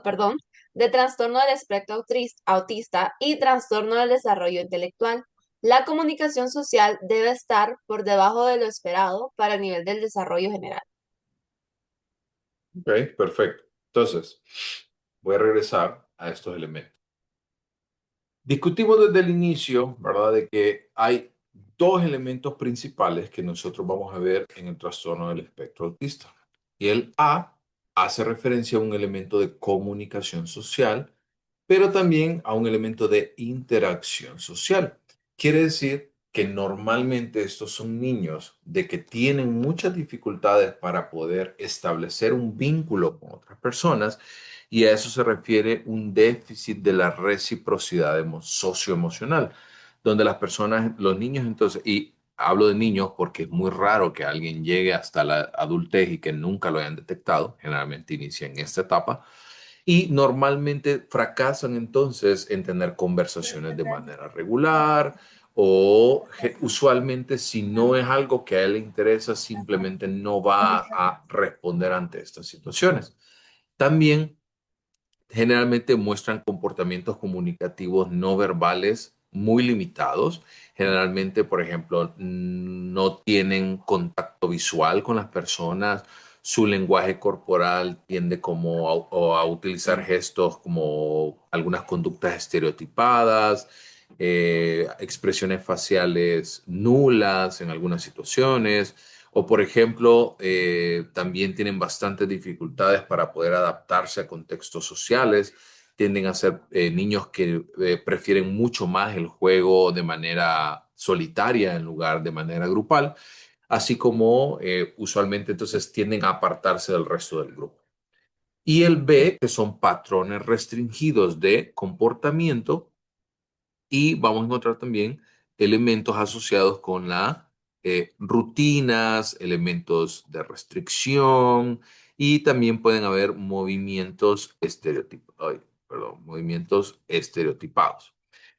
perdón, de trastorno del espectro autista y trastorno del desarrollo intelectual. La comunicación social debe estar por debajo de lo esperado para el nivel del desarrollo general. Ok, perfecto. Entonces, voy a regresar a estos elementos. Discutimos desde el inicio, ¿verdad?, de que hay dos elementos principales que nosotros vamos a ver en el trastorno del espectro autista. Y el A hace referencia a un elemento de comunicación social, pero también a un elemento de interacción social. Quiere decir que normalmente estos son niños de que tienen muchas dificultades para poder establecer un vínculo con otras personas, y a eso se refiere un déficit de la reciprocidad socioemocional, donde las personas, los niños entonces, y hablo de niños porque es muy raro que alguien llegue hasta la adultez y que nunca lo hayan detectado, generalmente inicia en esta etapa, y normalmente fracasan entonces en tener conversaciones de manera regular, o usualmente si no es algo que a él le interesa, simplemente no va a responder ante estas situaciones. También generalmente muestran comportamientos comunicativos no verbales muy limitados. Generalmente, por ejemplo, no tienen contacto visual con las personas. Su lenguaje corporal tiende como a utilizar gestos como algunas conductas estereotipadas, expresiones faciales nulas en algunas situaciones. O, por ejemplo, también tienen bastantes dificultades para poder adaptarse a contextos sociales. Tienden a ser niños que prefieren mucho más el juego de manera solitaria en lugar de manera grupal, así como usualmente entonces tienden a apartarse del resto del grupo. Y el B, que son patrones restringidos de comportamiento, y vamos a encontrar también elementos asociados con la rutinas, elementos de restricción, y también pueden haber movimientos estereotipados.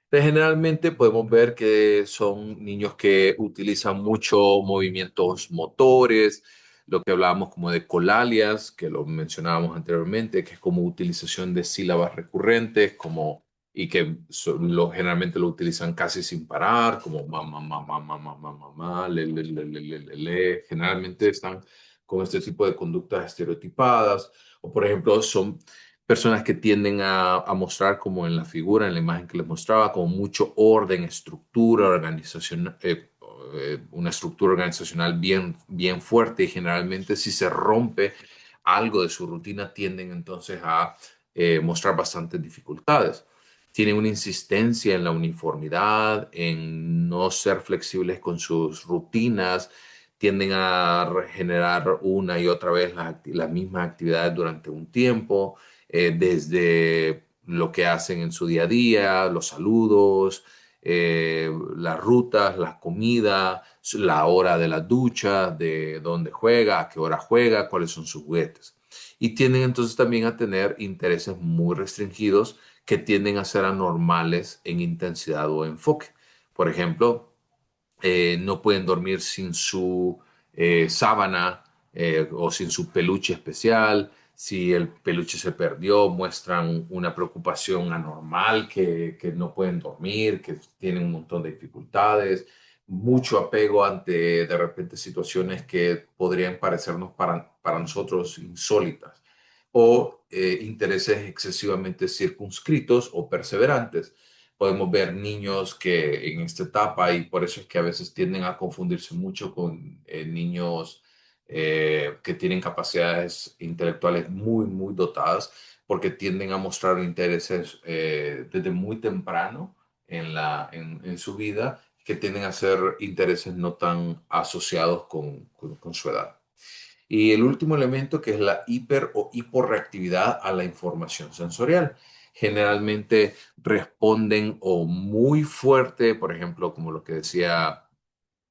Entonces, generalmente podemos ver que son niños que utilizan mucho movimientos motores, lo que hablábamos como de colalias, que lo mencionábamos anteriormente, que es como utilización de sílabas recurrentes, y que generalmente lo utilizan casi sin parar, como mamá, mamá, mamá, mamá, mamá, le. Generalmente están con este tipo de conductas estereotipadas, o por ejemplo son personas que tienden a mostrar, como en la figura, en la imagen que les mostraba, como mucho orden, estructura, una estructura organizacional bien, bien fuerte, y generalmente si se rompe algo de su rutina tienden entonces a mostrar bastantes dificultades. Tienen una insistencia en la uniformidad, en no ser flexibles con sus rutinas, tienden a generar una y otra vez las mismas actividades durante un tiempo, desde lo que hacen en su día a día, los saludos, las rutas, la comida, la hora de la ducha, de dónde juega, a qué hora juega, cuáles son sus juguetes. Y tienden entonces también a tener intereses muy restringidos que tienden a ser anormales en intensidad o enfoque. Por ejemplo, no pueden dormir sin su sábana o sin su peluche especial. Si el peluche se perdió, muestran una preocupación anormal, que no pueden dormir, que tienen un montón de dificultades, mucho apego ante de repente situaciones que podrían parecernos para nosotros insólitas, o intereses excesivamente circunscritos o perseverantes. Podemos ver niños que en esta etapa, y por eso es que a veces tienden a confundirse mucho con niños que tienen capacidades intelectuales muy, muy dotadas, porque tienden a mostrar intereses desde muy temprano en su vida, que tienden a ser intereses no tan asociados con su edad. Y el último elemento, que es la hiper o hiporreactividad a la información sensorial. Generalmente responden o muy fuerte, por ejemplo, como lo que decía,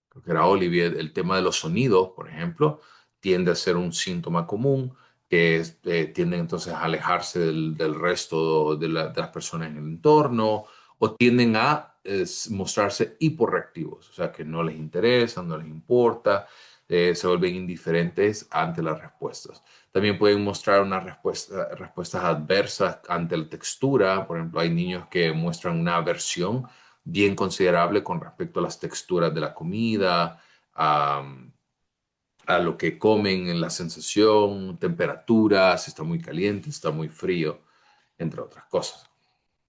creo que era Olivier, el tema de los sonidos, por ejemplo, tiende a ser un síntoma común. tienden entonces a alejarse del resto de las personas en el entorno o tienden a mostrarse hiporreactivos, o sea, que no les interesa, no les importa, se vuelven indiferentes ante las respuestas. También pueden mostrar respuestas adversas ante la textura. Por ejemplo, hay niños que muestran una aversión bien considerable con respecto a las texturas de la comida, a lo que comen, en la sensación, temperatura, si está muy caliente, si está muy frío, entre otras cosas.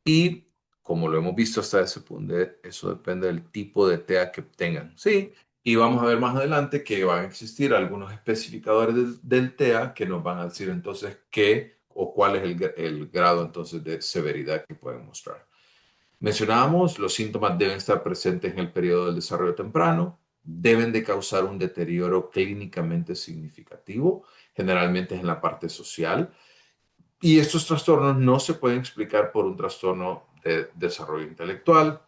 Y como lo hemos visto hasta ese punto, eso depende del tipo de TEA que tengan. Sí, y vamos a ver más adelante que van a existir algunos especificadores del TEA que nos van a decir entonces qué o cuál es el grado entonces de severidad que pueden mostrar. Mencionábamos, los síntomas deben estar presentes en el periodo del desarrollo temprano, deben de causar un deterioro clínicamente significativo, generalmente es en la parte social, y estos trastornos no se pueden explicar por un trastorno de desarrollo intelectual,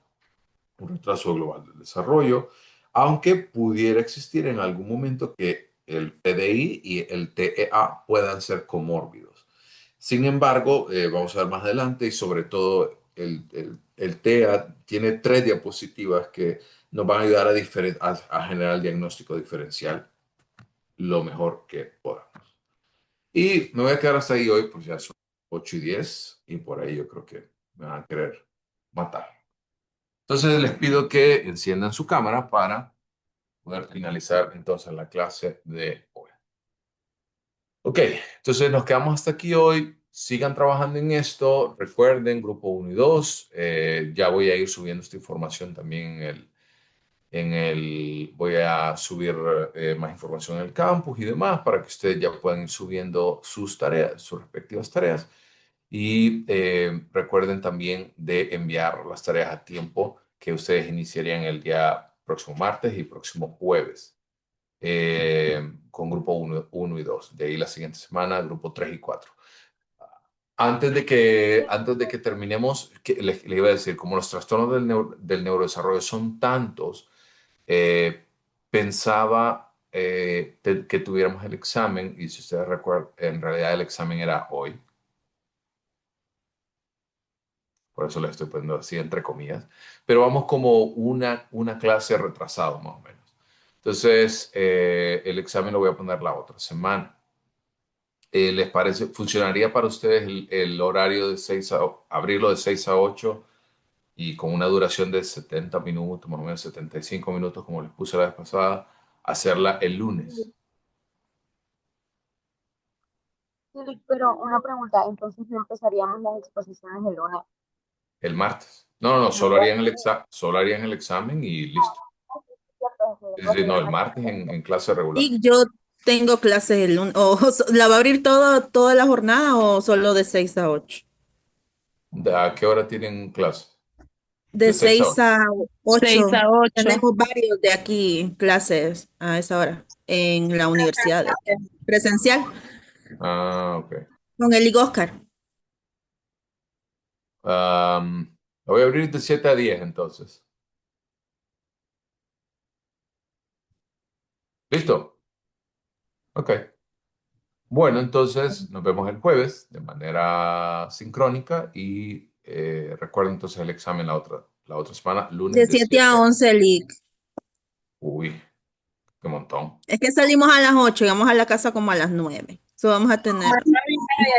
un retraso global del desarrollo, aunque pudiera existir en algún momento que el PDI y el TEA puedan ser comórbidos. Sin embargo, vamos a ver más adelante y sobre todo el TEA tiene 3 diapositivas que nos van a ayudar a generar el diagnóstico diferencial lo mejor que podamos. Y me voy a quedar hasta ahí hoy, pues ya son 8:10 y por ahí yo creo que me van a querer matar. Entonces les pido que enciendan su cámara para poder finalizar entonces la clase de hoy. Ok, entonces nos quedamos hasta aquí hoy. Sigan trabajando en esto. Recuerden, grupo 1 y 2. Ya voy a ir subiendo esta información también voy a subir más información en el campus y demás para que ustedes ya puedan ir subiendo sus tareas, sus respectivas tareas. Y recuerden también de enviar las tareas a tiempo que ustedes iniciarían el día próximo martes y próximo jueves con grupo 1 y 2. De ahí la siguiente semana, grupo 3 y 4. Antes de que terminemos, les iba a decir, como los trastornos del neurodesarrollo son tantos, pensaba que tuviéramos el examen, y si ustedes recuerdan, en realidad el examen era hoy. Por eso le estoy poniendo así entre comillas, pero vamos como una clase retrasado más o menos. Entonces, el examen lo voy a poner la otra semana. ¿Les parece, funcionaría para ustedes el horario de abrirlo de 6 a 8 y con una duración de 70 minutos, más o menos 75 minutos, como les puse la vez pasada, hacerla el lunes, Sí, pero una pregunta, entonces no empezaríamos las exposiciones el lunes. el martes? No, solo harían el examen y listo. Es decir, no, el martes en clase regular. Y yo tengo clases el lunes. ¿La va a abrir toda la jornada o solo de 6 a 8? ¿A qué hora tienen clase? De 6 a 6 8. a 8. 6 a 8. Tenemos varios de aquí clases a esa hora en la universidad presencial Ah, ok. con el Oscar. Lo voy a abrir de 7 a 10 entonces. ¿Listo? Ok. Bueno, entonces nos vemos el jueves de manera sincrónica y recuerden entonces el examen la otra semana, lunes De de 7 a 11, Lick. Uy, qué montón. Es que salimos a las 8 y vamos a la casa como a las 9. Vamos a tener A las 9:30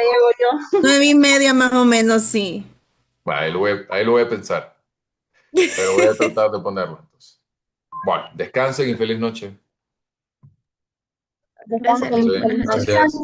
llego yo. 9:30 más o menos, sí. Bueno, ahí lo voy a pensar, pero voy a tratar de ponerlo entonces. Bueno, descansen y feliz noche. Descansen, Sí, feliz noche. gracias.